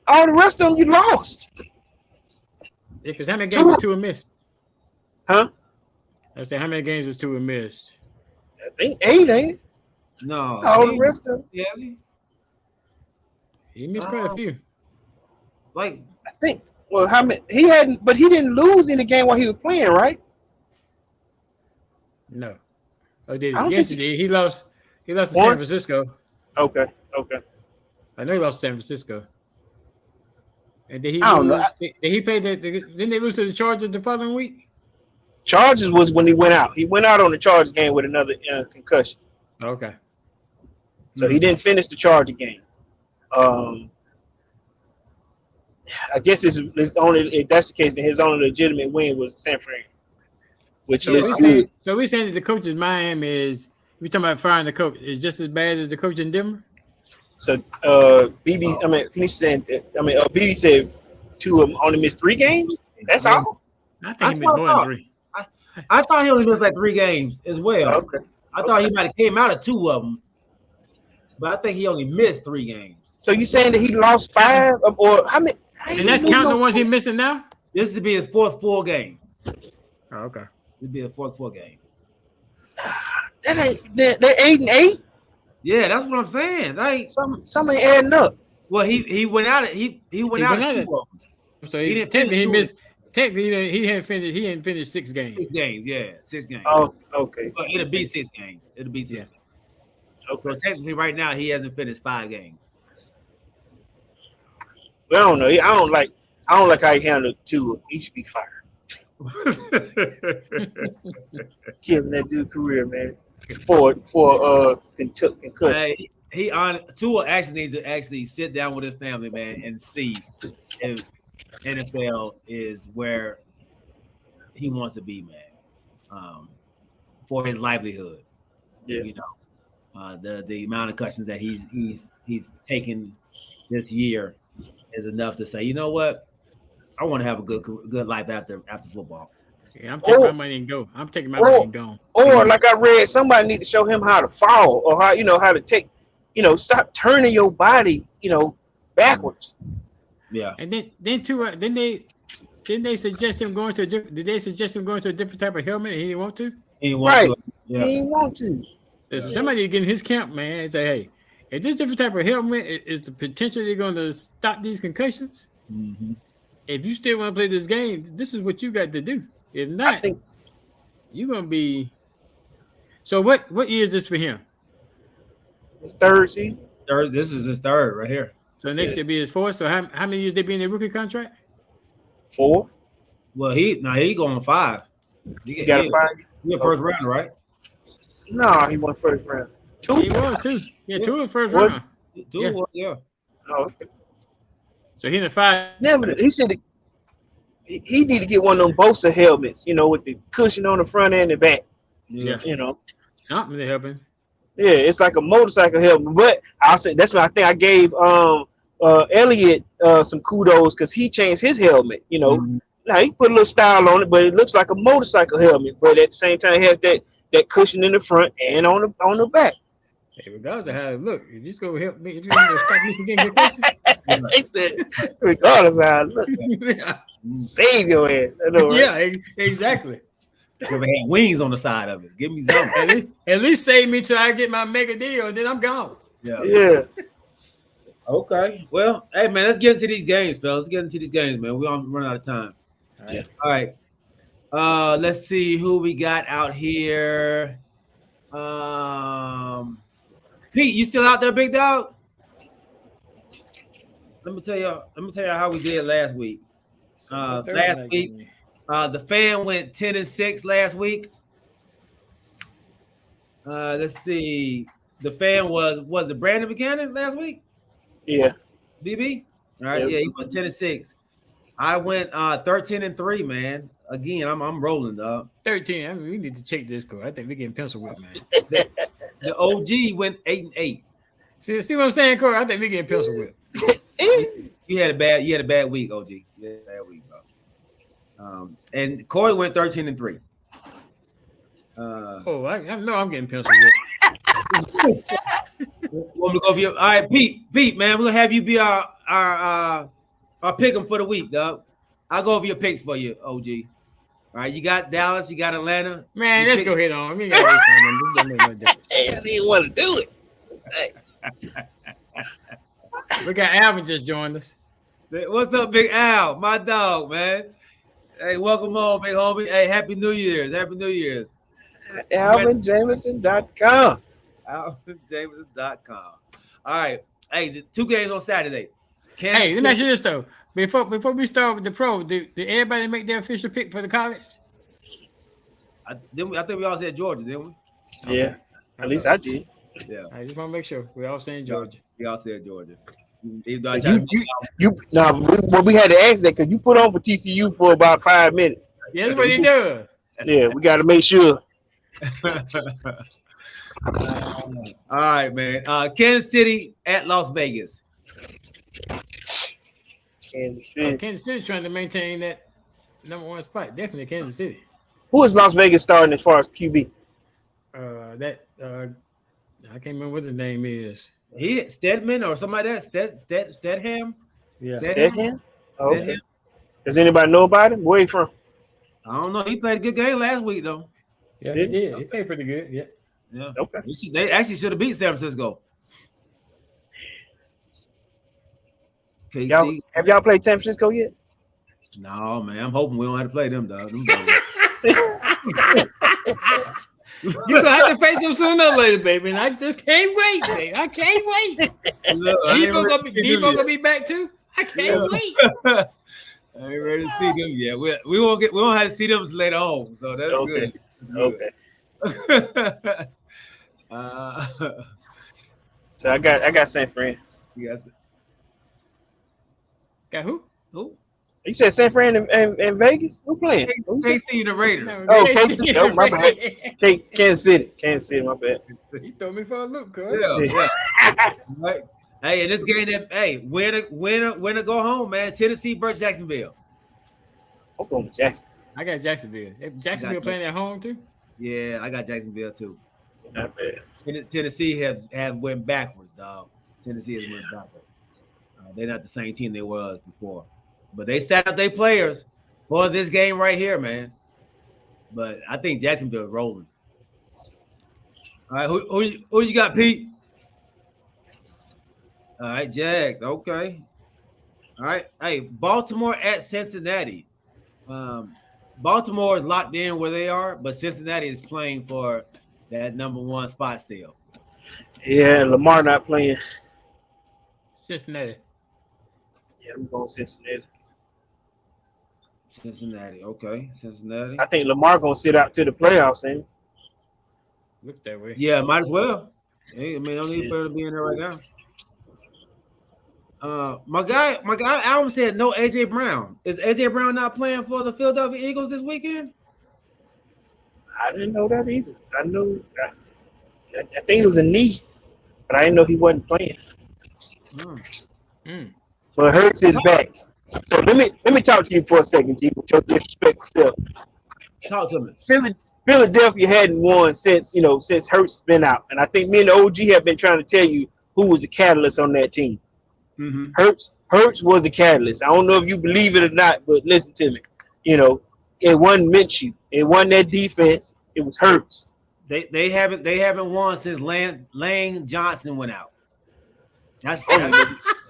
All the rest of them you lost. Yeah, because how many games is Tua missed? Huh? I said, how many games is Tua missed? I think 8, ain't it? No. All the rest of them. Yeah. He missed quite a few. Like, I think. Well, how many? He hadn't, but he didn't lose in the game while he was playing, right? No. Oh, did I don't he? Yes, think he did. He lost to One? San Francisco. Okay. I know he lost to San Francisco. And did he I don't know. Did he play didn't they lose to the Chargers the following week? Chargers was when he went out. He went out on the Chargers game with another concussion. Okay. So he didn't finish the Charger game. I guess it's only, if that's the case, then his only legitimate win was San Fran, which So we're saying that the coach's Miami is, we're talking about firing the coach, is just as bad as the coach in Denver? So BB, BB said Tua only missed 3 games. That's all. I think he missed more than 3. I thought he only missed like 3 games as well. Okay. I thought he might have came out of 2 of them, but I think he only missed 3 games. So you saying that he lost 5 or how many? And that's counting the ones he's missing now? This would be his 4th full game. Oh, okay. It'd be a 4th full game. That ain't they're 8-8. Yeah, that's what I'm saying. Like something adding up. Well, he went out. He went out of 2 of them. So He didn't technically he finish missed. Technically he hadn't finished. He hadn't finished 6 games. 6 games. Yeah, 6 games. Oh, okay. But it'll be 6 games. It'll be 6 games. Okay. So technically, right now he hasn't finished 5 games. Well, I don't know. I don't like how he handled Tua. He should be fired. Killing that dude's career, man. For concussion. Tua actually needs to sit down with his family, man, and see if NFL is where he wants to be, man. For his livelihood. Yeah. The amount of concussions that he's taken this year is enough to say, you know what, I want to have a good life after football. Yeah, I'm taking my money and go. I'm taking my money and going. Or like I read, somebody need to show him how to fall or how to take, stop turning your body, backwards. Yeah. And then they suggest him going to did they suggest him going to a different type of helmet and he didn't want to? He didn't want to. Yeah. He didn't want to. So somebody get in his camp, man, and say, hey, If this different type of helmet is the potentially going to stop these concussions. Mm-hmm. If you still want to play this game, this is what you got to do. If I not, think you're gonna be. So what year is this for him? his third season. Third, this is his third right here. So next year be his fourth. So how many years they be in the rookie contract? 4. Well, he going 5. He got a 5. He a first rounder, right? No, he won first round. 2. He was too. Yeah, 2 in the first Was- round. Two, Yeah. yeah. Oh, okay. So he in the 5. Never. He said he need to get one of them Bosa helmets, with the cushion on the front and the back. Yeah. Something to help him. Yeah, it's like a motorcycle helmet. But I'll say that's why I think I gave Elliott some kudos because he changed his helmet. Mhm. Now he put a little style on it, but it looks like a motorcycle helmet. But at the same time, it has that cushion in the front and on the back. Hey, regardless of how it look, if you just go help me, if you're gonna stop me from getting concussions. They said, regardless of how it looks, Yeah, save your ass. I know, right? yeah, exactly. If it had wings on the side of it, give me something. At least save me till I get my mega deal, and then I'm gone. Yeah. Okay. Well, hey man, let's get into these games, fellas. Let's get into these games, man. We're running out of time. All right. Let's see who we got out here. Pete, you still out there, big dog? Let me tell you how we did last week. Last week, the fan went 10-6 last week. Let's see. The fan was it Brandon Buchanan last week? Yeah. BB? All right, yeah, he went 10-6. I went 13-3, man. Again, I'm rolling, dog. 13. I mean, we need to check this score. I think we're getting pencil whipped, man. The OG went 8-8. See what I'm saying, Corey? I think we're getting pencil whipped. You had a bad week, OG. You had a bad week, bro. And Corey went 13-3. I know I'm getting pencil whipped. Want me to go over your, all right, Pete, man, we're gonna have you be our pick 'em for the week, dog. I'll go over your picks for you, OG. All right, you got Dallas, you got Atlanta. Man, let's go ahead on. I mean, this don't make no difference. I didn't want to do it. We got Alvin just joined us. What's up, Big Al? My dog, man. Hey, welcome home, big homie. Hey, Happy New Year's. Happy New Year's. AlvinJameson.com. AlvinJameson.com. All right. Hey, the 2 games on Saturday. Hey, let me ask you this though. Before we start with the pro, did everybody make their official pick for the college? I think we all said Georgia, didn't we? Yeah. At least I did. Yeah. I just want to make sure we all saying Georgia. We all said Georgia. We We had to ask that because you put on for TCU for about 5 minutes. Yeah, that's what he does. Yeah, we got to make sure. All right, man. Kansas City at Las Vegas. Kansas City. Kansas City's trying to maintain that #1 spot. Definitely Kansas City. Who is Las Vegas starting as far as QB? I can't remember what his name is. He Stedman or somebody like that. Stedham. Yeah. Stedham? Oh, okay. Does anybody know about him? Where he from? I don't know. He played a good game last week though. Yeah, he did. He played pretty good. Yeah. Yeah. Okay. They actually should have beat San Francisco. KC. Have y'all played San Francisco yet? No, man. I'm hoping we don't have to play them, dog. You're gonna have to face him sooner or later, baby. And I just can't wait, baby. I can't wait. Debo gonna be back too. I can't wait. I ain't ready to see them yet. We won't have to see them later on. So that's Okay. good. Okay. So I got San Fran. Yes. Got who? Who? You said San Fran and Vegas? Who playing? KC the Raiders. Oh, KC. Oh, my bad. Kansas City, my bad. He threw me for a loop, cuz. Yeah. Right. Hey, in this game, win or go home, man. Tennessee versus Jacksonville. I'm going with Jackson. I got Jacksonville. Jacksonville playing at home too? Yeah, I got Jacksonville too. Not bad. Tennessee have went backwards, dog. Tennessee has went backwards. They're not the same team they was before, but they set up their players for this game right here, man. But I think Jacksonville is rolling. All right, who you got, Pete? All right, Jags. Okay. All right. Hey, Baltimore at Cincinnati. Baltimore is locked in where they are, but Cincinnati is playing for that number one spot still. Yeah, Lamar not playing. Cincinnati. Yeah, I'm going Cincinnati. Cincinnati. Okay. Cincinnati. I think Lamar gonna sit out to the playoffs, ain't Look that way. Yeah, might as well. Hey, I mean, no need for him to be in there right now. My guy Alvin said no AJ Brown. Is AJ Brown not playing for the Philadelphia Eagles this weekend? I didn't know that either. I think it was a knee, but I didn't know he wasn't playing. But Hurts is back. So let me talk to you for a second, G, with your disrespectful self. Talk to me. Philadelphia hadn't won since Hurts been out, and I think me and the OG have been trying to tell you who was the catalyst on that team. Mm-hmm. Hurts was the catalyst. I don't know if you believe it or not, but listen to me. It wasn't Minshew. It wasn't that defense. It was Hurts. They haven't won since Lane Johnson went out. That's I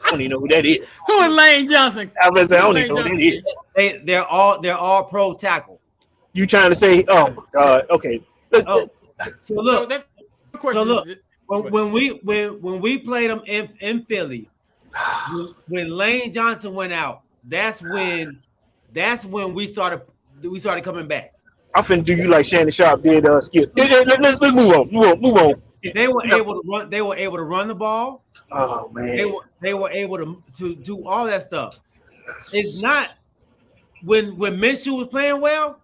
don't even know who that is. Who is Lane Johnson? I was I don't even know who that is. They're all pro tackle. You trying to say? Oh my God. Okay. So look. So look. When we played them in Philly, when Lane Johnson went out, that's when we started coming back. I'm finna do you like Shannon Sharp did Skip. Let's move on. They were able to run. They were able to run the ball. Oh man. They were able to do all that stuff. It's not when Minshew was playing well,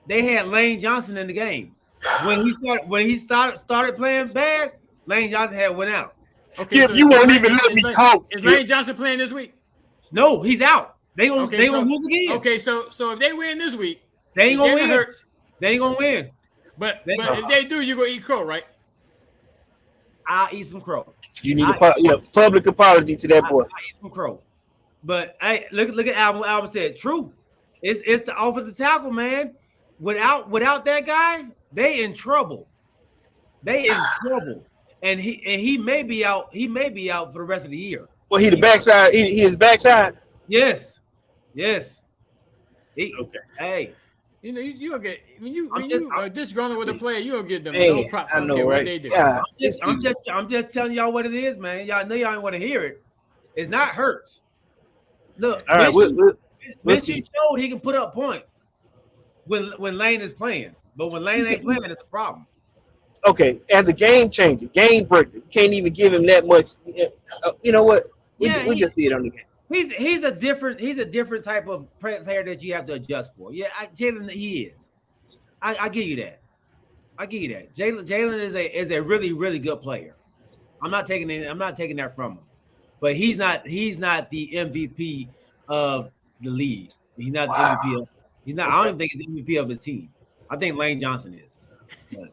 they had Lane Johnson in the game. When he started playing bad, Lane Johnson had went out. Okay, Skip, so you won't even let me talk. Is Lane Johnson playing this week? No, he's out. They gonna lose again. Okay, so if they win this week, they ain't gonna win. Hurts, they ain't gonna win. But if they do, you're gonna eat crow, right? I'll eat some crow. You need a public apology to that boy. I eat some crow. But hey, look at Alvin. Alvin said true. It's the offensive tackle, man. Without that guy, they in trouble. They in trouble. And he may be out. He may be out for the rest of the year. Well, he the backside. He is backside. Yes. Okay. Hey. You don't get when you are disgruntled with a player, you don't get them no props. I know, right? What they do. Yeah, I'm just telling y'all what it is, man. Y'all know y'all ain't want to hear it. It's not Hurts. Look, all right. Minshew showed he can put up points when Lane is playing, but when Lane ain't playing, it's a problem. Okay, as a game changer, game breaker, you can't even give him that much. You know what? We just see it on the game. He's a different type of player that you have to adjust for. Yeah, Jalen, he is. I give you that. Jalen is a really, really good player. I'm not taking that from him. But he's not the MVP of the league. He's not the MVP. He's not. I don't even think he's the MVP of his team. I think Lane Johnson is. But.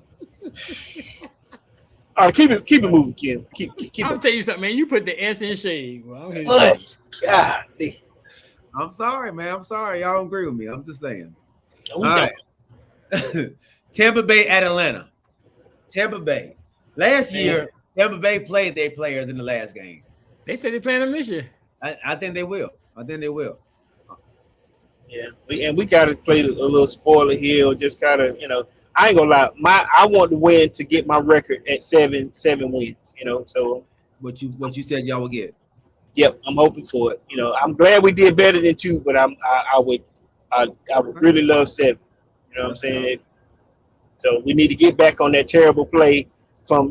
All right, keep it moving, Kim. Keep I'll tell you something, man. You put the S in shade. Well, God. I'm sorry, man. I'm sorry. Y'all don't agree with me. I'm just saying. All right. Tampa Bay at Atlanta. Tampa Bay. Last year, Tampa Bay played their players in the last game. They said they're playing them this year. I think they will. Yeah, we got to play a little spoiler here, or just kind of, I ain't gonna lie. I want to win to get my record at seven wins. So what you said y'all would get. Yep, I'm hoping for it. I'm glad we did better than 2, but I would really love 7. You know what I'm saying? So we need to get back on that terrible play from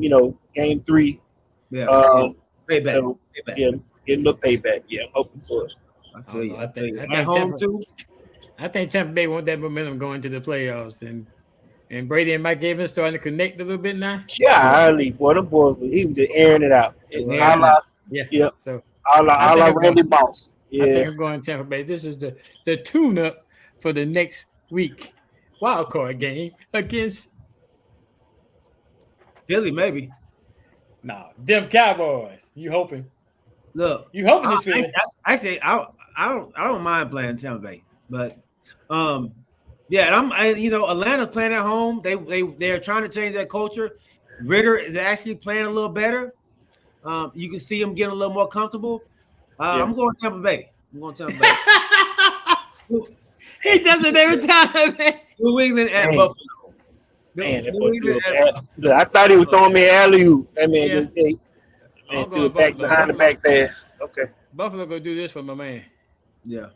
game 3. Yeah. Payback. So, yeah, get a little payback. Yeah, I'm hoping for it. I feel you. I think at home too. I think Tampa Bay want that momentum going to the playoffs, and Brady and Mike Evans starting to connect a little bit now. Golly, boy, them boys, he was just airing it out. Yeah. So I Randy Moss. Yeah. I think I'm going Tampa Bay. This is the tune-up for the next week wild card game against Philly, maybe. No, them Cowboys. You hoping? Look, you hoping this Philly? Actually, I don't mind playing Tampa Bay, but Atlanta's playing at home. They're trying to change that culture. Ritter is actually playing a little better. You can see them getting a little more comfortable. I'm going Tampa Bay. I'm going Tampa Bay. He does it every time, man. New England at Man. Buffalo. Man, that New boy England threw at look, I thought he was throwing me alley-oop. That man Yeah. just man, I'm threw going it back Buffalo. behind the back pass. Okay. Buffalo go do this for my man. Yeah.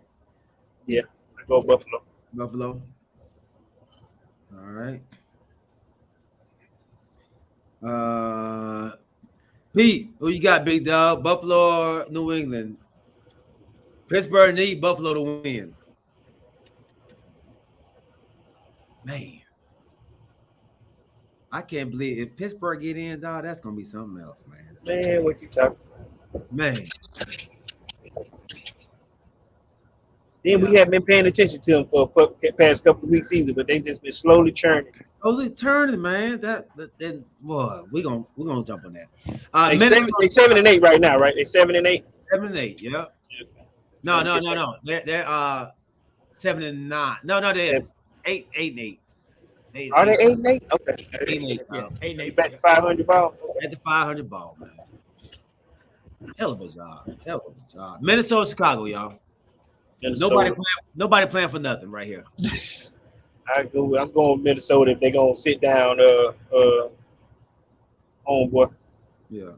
Yeah. I go Buffalo. Buffalo. All right. Pete, who you got, big dog? Buffalo or New England? Pittsburgh need Buffalo to win. Man, I can't believe if Pittsburgh get in, dog, that's gonna be something else, man. Man, what you talking? Man, Then we haven't been paying attention to them for the past couple of weeks either, but they've just been slowly churning. slowly turning, man. Then boy, we're gonna jump on that. They Minnesota 7-8 right now, right? They 7-8. 7-8, yeah. No. They're 7-9. No, they're 8-8. Are they 8-8? Okay. 8-8. Yeah, 8-8. They back to 500 ball. At the 500 ball, man. Hell of a job. Minnesota, Chicago, y'all. Minnesota. Nobody playing for nothing right here. I'm going with Minnesota if they're gonna sit down homeboy. Yeah.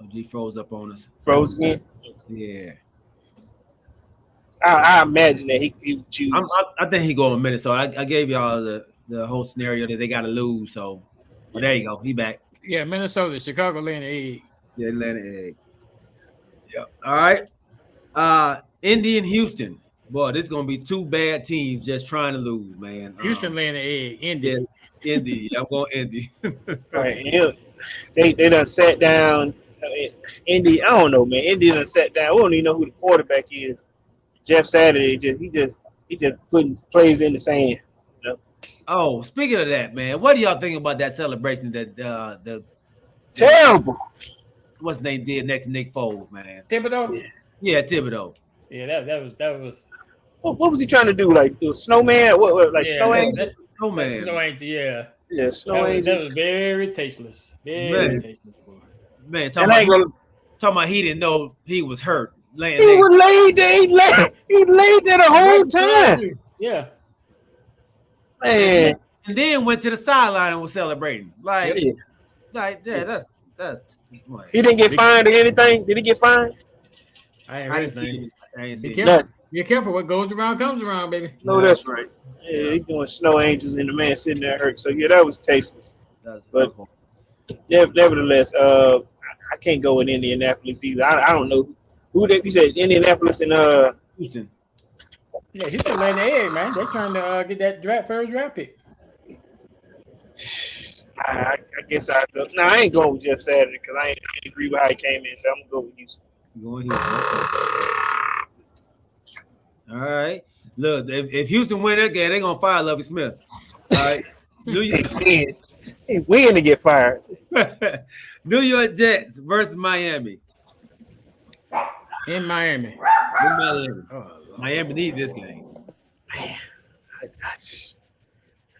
OG froze up on us. Froze again. Yeah. I imagine that he would choose. I think he going Minnesota. I gave y'all the whole scenario that they got to lose. So there you go. He back. Yeah, Minnesota, Chicago laying the egg. Yeah, Atlanta egg. Yeah. All right. Indy and Houston. Boy, this is gonna be two bad teams just trying to lose, man. Houston laying the egg. Indy. Yeah, Indy. I'm going Indy. Right. Yeah. They done sat down. Indy, I don't know, man. Indy done sat down. We don't even know who the quarterback is. Jeff Saturday he just putting plays in the sand. You know? Oh, speaking of that, man, what do y'all think about that celebration that the Terrible. what's his name did next to Nick Foles, man? Thibodeau. Yeah, Thibodeau. Yeah, that was. What was he trying to do? Like do a snowman? What like Yeah, snow that- angel? Oh man, Snow Angel, yeah. Yeah, snow angel. That was very tasteless. Very Man. tasteless, boy. man, And talking I ain't about, gonna, talking about he didn't know he was hurt. Laying he next- was laid there. He laid there the whole time. Yeah. Man. and then went to the sideline and was celebrating. Like, Yeah. that's what? He didn't get fined or anything. Did he get fined? I ain't I heard ain't seen anything. it. I ain't Be seen it. careful. Be careful. What goes around comes around, baby. No, that's right. Yeah, he doing snow angels and the man sitting there hurt. So yeah, that was tasteless. But yeah, nevertheless, I can't go in Indianapolis either. I don't know who that you said Indianapolis and Houston. Yeah, Houston laying the egg, man. They're trying to get that first draft pick. I guess I go. No, I ain't going with Jeff Saturday because I ain't agree with how he came in. So I'm gonna go with Houston. Going Houston. All right. Look, if Houston win that game, they're gonna fire Lovie Smith. All right. New York, He win to get fired. New York Jets versus Miami. In Miami. In Miami. Miami needs this game.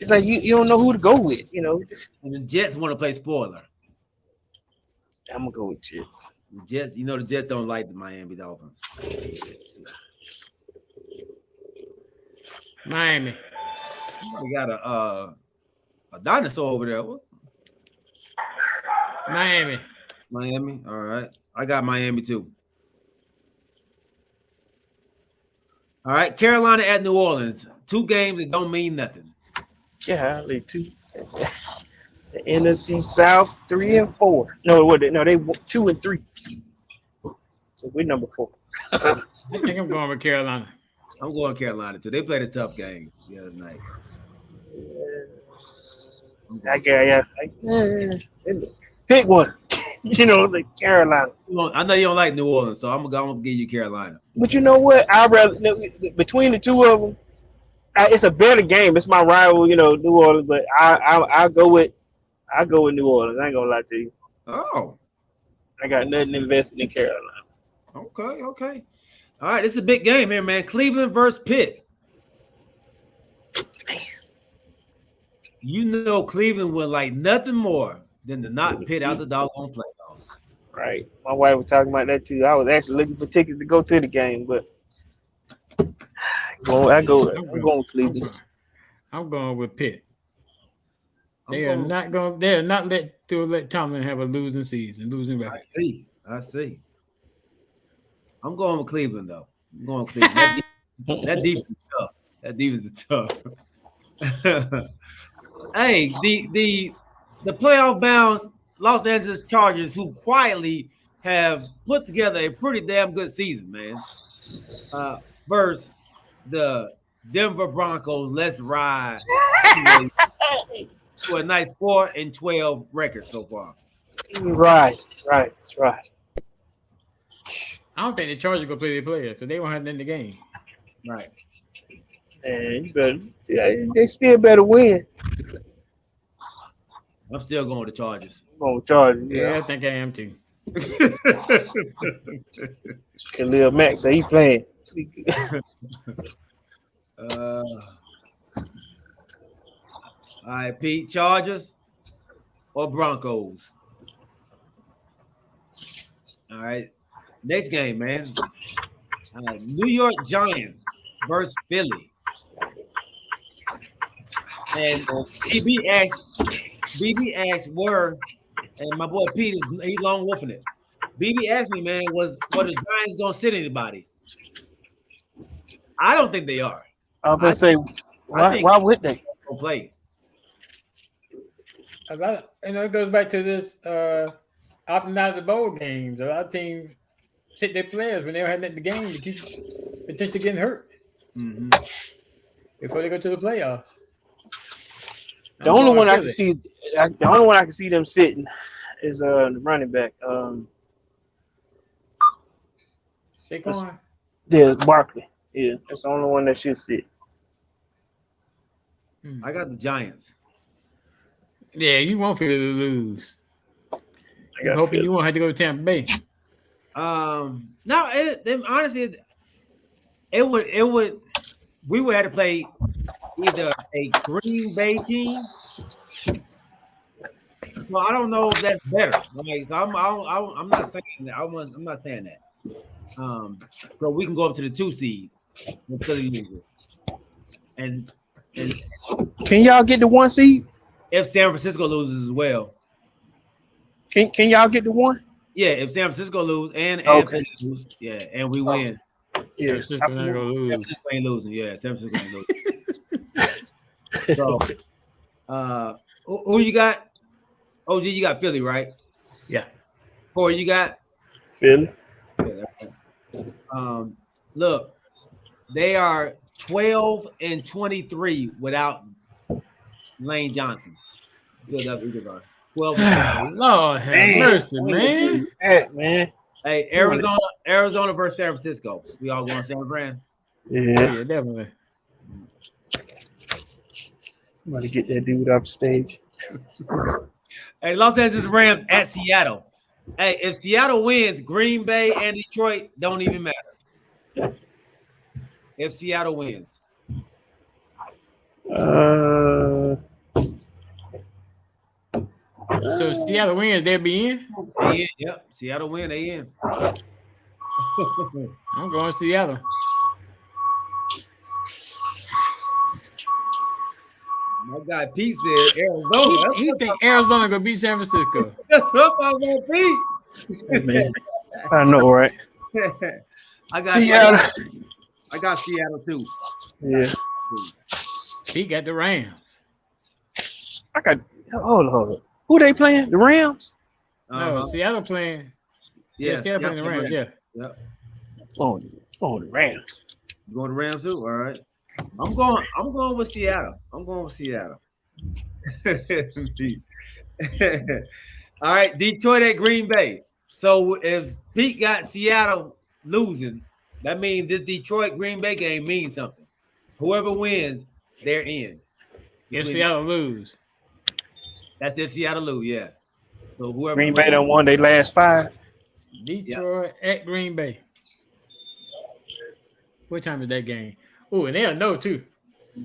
It's like you don't know who to go with. You know, And the Jets want to play spoiler. I'm gonna go with Jets. The Jets, the Jets don't like the Miami Dolphins. Miami. We got a dinosaur over there. What? Miami. Miami. All right. I got Miami too. All right. Carolina at New Orleans. 2 games that don't mean nothing. Yeah, they 2. The NFC South 3 and 4. No, what? No, they 2 and 3. So we're number 4. I think I'm going with Carolina. I'm going Carolina too. They played a tough game the other night. Pick one. Like Carolina. I know you don't like New Orleans, so I'm gonna give you Carolina. But you know what? I'd rather between the two of them, it's a better game. It's my rival, New Orleans. But I go with New Orleans. I ain't gonna lie to you. Oh, I got nothing invested in Carolina. okay. All right, it's a big game here, man. Cleveland versus Pitt. You know, Cleveland would like nothing more than to not pit out the doggone playoffs. Right. My wife was talking about that too. I was actually looking for tickets to go to the game, but I'm going with Cleveland. I'm going with Pitt. I'm They going- are not let Tomlin have a losing season, losing record. I see. I'm going with Cleveland though. I'm going with Cleveland. That defense is tough. That defense is tough. Hey, the playoff bound Los Angeles Chargers, who quietly have put together a pretty damn good season, man. Versus the Denver Broncos. Let's ride to a nice 4-12 record so far. Right. That's right. I don't think the Chargers gonna play their players because they won't have nothing in the game. Right. And you better, they still better win. I'm still going with the Chargers. I'm going with Chargers. Yeah, I think I am too. Khalil Mack say he playing. All right, Pete, Chargers or Broncos? All right. Next game, man. New York Giants versus Philly. And BB asked where, and my boy Pete he's long wolfing it. BB asked me, man, were the Giants gonna sit anybody? I don't think they are. I was gonna say, why would they? Gonna play. It goes back to this opting out of the bowl games. A lot of teams sit their players when they don't have nothing in the game to keep potentially getting hurt before they go to the playoffs. The only one I can see them sitting is the running back. Saquon. There's Barkley. Yeah, that's the only one that should sit. I got the Giants. Yeah, you won't feel to lose. I'm hoping you won't have to go to Tampa Bay. No, honestly, it would. We would have to play either a Green Bay team. So I don't know if that's better. Like, so I'm not saying that. I'm not saying that. So we can go up to the 2 seed until he loses. And can y'all get the 1 seed? If San Francisco loses as well. Can y'all get the 1? Yeah, if San Francisco lose and okay. lose, yeah, and we win. Yeah, San Francisco not gonna lose. San Francisco ain't losing. Yeah, San Francisco ain't losing. So, who you got? OG, you got Philly, right? Yeah. Corey, you got Philly. Yeah, that's right. Look, they are 12-23 without Lane Johnson. Philadelphia Eagles are 12. Lord have mercy, man. Man. Hey, Arizona versus San Francisco. We all going San Fran? Yeah, definitely. Somebody get that dude off stage. Hey, Los Angeles Rams at Seattle. Hey, if Seattle wins, Green Bay and Detroit don't even matter. If Seattle wins. So Seattle wins, they'll be in? They in, yep. Seattle win, they in. I'm going Seattle. My guy Pete said Arizona. He think Arizona gonna beat San Francisco. That's what I want, Pete. Man, I know, right? I got Seattle. I got Seattle too. Yeah. He got the Rams. I got hold on. Who they playing? The Rams? No, Seattle playing. Yeah, Seattle playing the Rams. Yeah. Yep. Oh, the Rams. You going to Rams too? All right. I'm going with Seattle. All right, Detroit at Green Bay. So if Pete got Seattle losing, that means this Detroit Green Bay game means something. Whoever wins, they're in. If Seattle lose. That's if Seattle lose, yeah. So whoever Green Bay done won their last 5. Detroit at Green Bay. What time is that game? Oh, and they'll know too.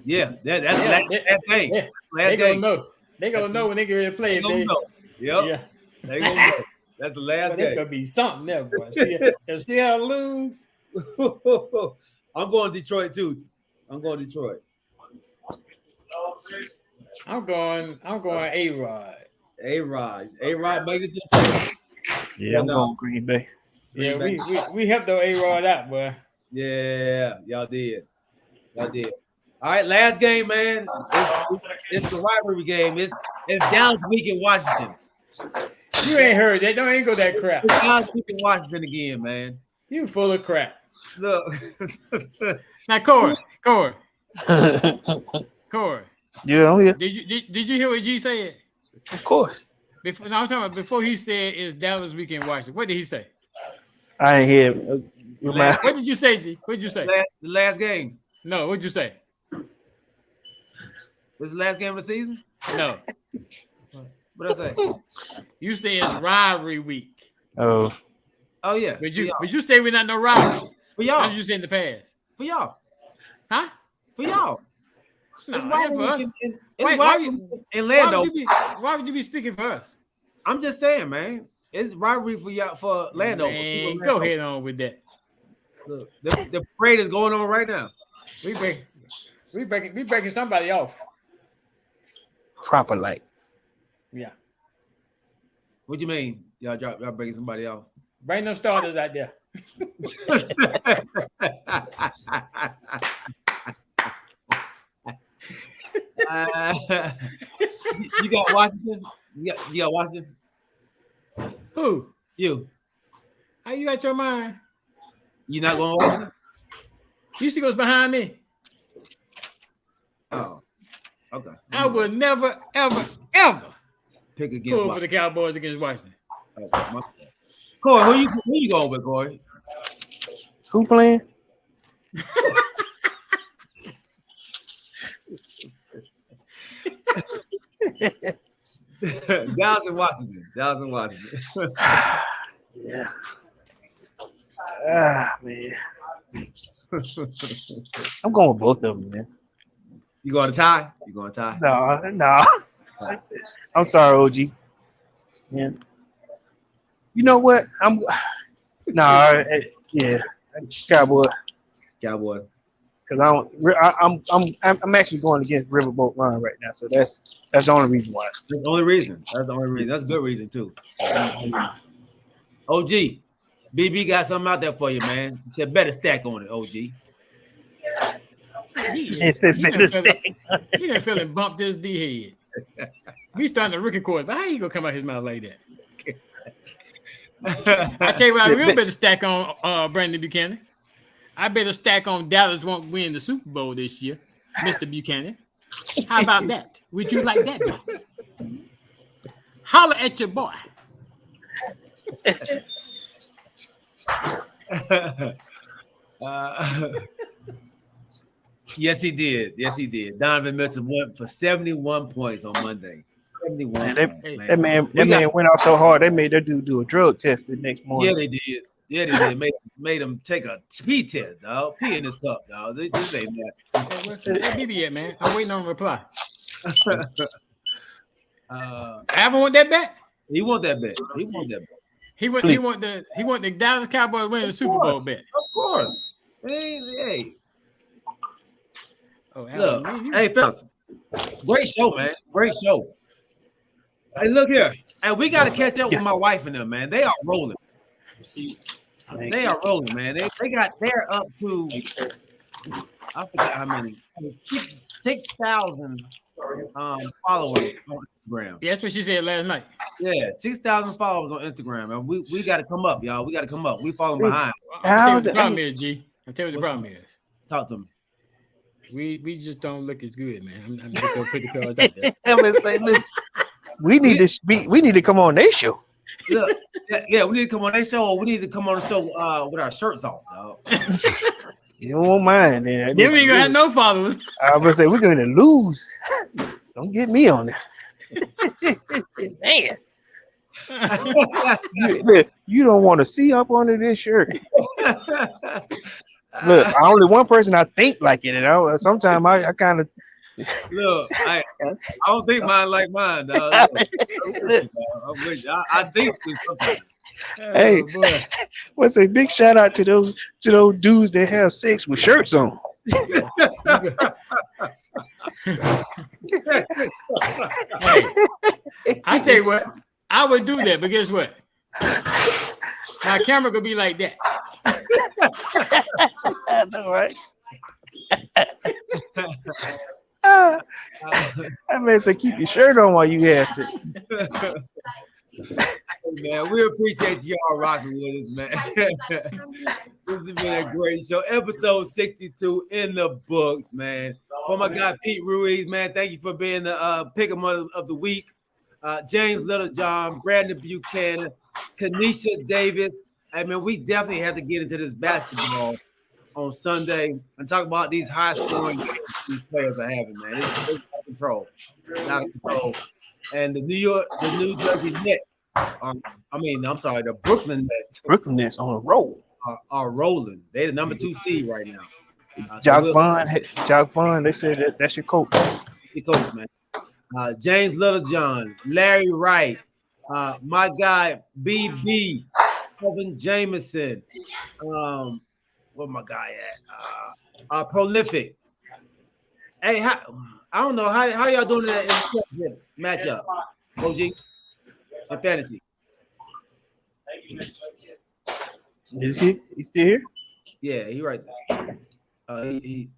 Yeah, that's the Yeah, last game. Yeah. Last They gonna game. know. They gonna know when they get ready to play. They If gonna they, know. Yep. yeah. They gonna know. That's the last But it's game. gonna be something there, boy. See how lose. I'm going Detroit too. I'm going Detroit. I'm going A-Rod. A-Rod made it to the playoffs. Yeah, I'm going Green Bay. Yeah, Green Bay. we helped the A-Rod out, boy. Yeah, y'all did. All right, last game, man. It's the rivalry game. It's Dallas week in Washington. You ain't heard that. Don't ain't go that crap. It's Dallas week in Washington again, man. You full of crap. Look. Now, Corey. Yeah, I'm here. Did you hear what G said? Of course. I'm talking about before he said it's Dallas week in Washington. What did he say? I ain't here. What did you say, G? What did you say? The last game. No, what did you say? This is the last game of the season? No. What I say? You say it's rivalry week. Oh. Oh yeah. But you say we're not no rivals. For y'all. What did you say in the past? For y'all. Huh? For y'all. No, It's not for rivalry us. in Lando. Why would you be speaking for us? I'm just saying, man. It's rivalry for y'all for Lando. Man, go ahead on with that. Look, the parade is going on right now. We breaking somebody off. Proper light. Yeah. What you mean? Y'all breaking somebody off? Bring them starters out there. You got Washington? You got Washington? Who? You. How you got your mind? You not going to Washington? You see what's behind me? Oh. Okay. I would never, ever pick against pull for Washington. the Cowboys against Washington. Okay, Corey, who you going with, Corey? Who playing? Dallas and Washington. Yeah. Ah, man. I'm going with both of them, man. You going to tie? No. I'm sorry, OG. Man. You know what? Yeah. Cowboy. Because I'm actually going against Riverboat Run right now, so that's the only reason why. That's the only reason. That's a good reason too. OG, BB got something out there for you, man. You better stack on it, OG. He done feeling bumped his D head. We starting to record, but how he gonna come out his mouth like that? I tell you what, I real better stack on Brandon Buchanan. I better stack on Dallas won't win the Super Bowl this year, Mr. Buchanan. How about that? Would you like that, Doc? Holler at your boy. Yes, he did. Donovan Mitchell went for 71 points on Monday. 71. That man went out so hard they made that dude do a drug test the next morning. Yeah, they did. Made him take a pee test, dog. Pee in his cup, dog. This ain't nuts. Where BB at, man? I'm waiting on a reply. Alvin want that bet? He want that bet. He want the Dallas Cowboys winning the Super Bowl bet. Of course. Hey. Oh, Look, Alvin, hey, fellas. Great show, man. Great show. Hey, look here. And we got to catch up with my wife and them, man. They are rolling. They're up to, I forget how many, 6,000 followers on Instagram. Yeah, that's what she said last night. Yeah, 6,000 followers on Instagram. And we got to come up, y'all. We got to come up. We falling behind. I'll tell you what the problem is, G. I'll tell you what the problem is. Talk to me. We just don't look as good, man. I'm just gonna put the cards out there. Listen, we need to come on their show. Look, yeah, we need to come on their show, or we need to come on the show with our shirts off, dog. You don't mind, man. Then we ain't gonna have no followers. I was gonna say we're gonna lose. Don't get me on there. Man. You don't want to see up under this shirt. Look, I only one person I think like it, and sometimes I kind of Look, I don't think mine like mine, dog. Look, I'm with you. I think so sometimes. Hey, Oh, boy. what's a big shout out to those dudes that have sex with shirts on. Hey, I tell you what, I would do that, but guess what? My camera could be like that. I know, right? I man said, keep your shirt on while you have sex. Man, we appreciate y'all rocking with us, man. This has been a great show. Episode 62 in the books, man. For my guy Pete Ruiz, man, thank you for being the pick-em of the week. James Littlejohn, Brandon Buchanan, Kanisha Davis. I mean, we definitely have to get into this basketball on Sunday and talk about these high-scoring games these players are having, man. It's out of control. It's out of control. And the New Jersey Nets, the Brooklyn Nets. Brooklyn Nets on a roll. Are rolling. They're the number 2 seed right now. Jock Vaughn, they said that's your coach. Your coach, man. James Littlejohn, Larry Wright, my guy BB, Kevin Jameson. Where my guy at? Prolific. Hey, I don't know how y'all doing that in matchup, OG, in fantasy. Is he? He's still here? Yeah, he right there. Thank you.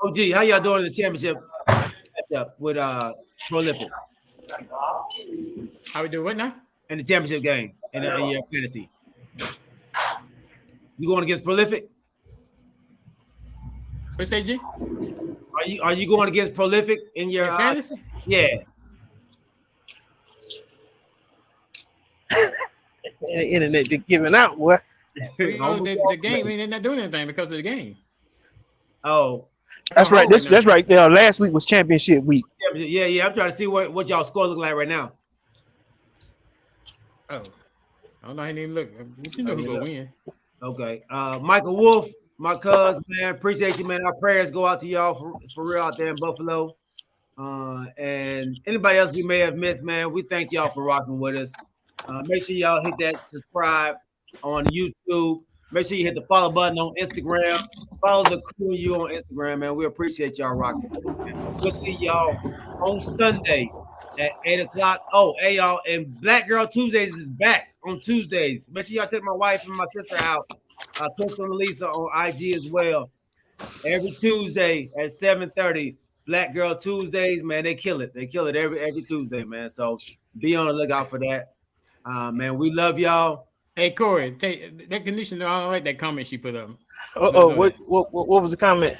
OG, how y'all doing in the championship matchup with Prolific? How we do what now? In the championship game in your fantasy. You going against Prolific? What's that, G? Are you going against Prolific in your fantasy? Yeah. The internet just giving out, boy. The game, they're not doing anything because of the game. Oh, that's right. That's right. Last week was championship week. Yeah. I'm trying to see what y'all score look like right now. Oh, I don't know. I didn't even look. You know who's gonna win. Okay. Michael Wolf, my cousin, man. Appreciate you, man. Our prayers go out to y'all for real out there in Buffalo. And anybody else we may have missed, man, we thank y'all for rocking with us. Make sure y'all hit that subscribe on YouTube. Make sure you hit the follow button on Instagram. Follow the crew and you on Instagram, man. We appreciate y'all rocking. We'll see y'all on Sunday at 8 o'clock. Oh, hey, y'all. And Black Girl Tuesdays is back on Tuesdays. Make sure y'all check my wife and my sister out. Crystal and Lisa on IG as well. Every Tuesday at 7:30. Black Girl Tuesdays, man. They kill it. They kill it every Tuesday, man. So be on the lookout for that. Man, we love y'all. Hey, Corey, take that condition. I don't like that comment she put up. What was the comment?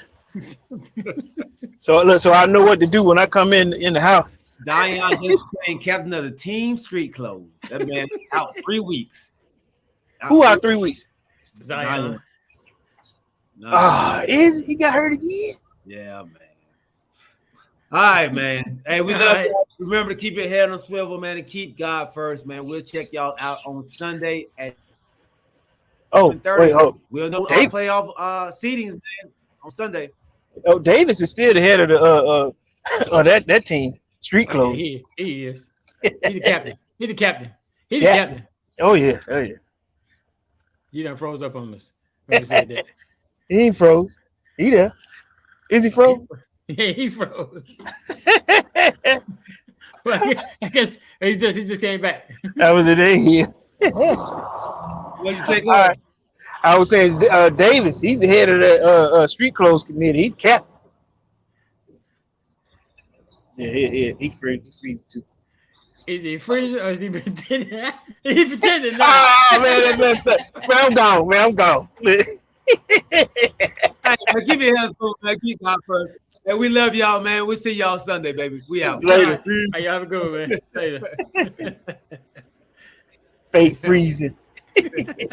So I know what to do when I come in the house. Zion just playing captain of the team, street clothes. That man out 3 weeks. Who out 3 weeks? Zion. Is he got hurt again? Yeah, man. All right, man. Hey, we love you. Remember to keep your head on swivel, man, and keep God first, man. We'll check y'all out on Sunday at 7:30. We'll know our playoff seedings, man, on Sunday. Oh, Davis is still the head of the that team. Street clothes. He is. He's the captain. He's the captain. Oh yeah. You done froze up on us when we said that. He ain't froze. He there. Is he froze? Yeah, he froze. Well, I guess he just came back. That was it. What you think? I was saying Davis. He's the head of the street clothes committee. He's captain. Yeah. He free too. Is he freezing or is he pretending? He pretending now. Oh man, that's messed up. Man, I'm gone. Hey, keep your hands full, man. Keep God first. And we love y'all, man. We'll see y'all Sunday, baby. We out. Later. Hey, y'all have a good one, man. Later. Fake freezing.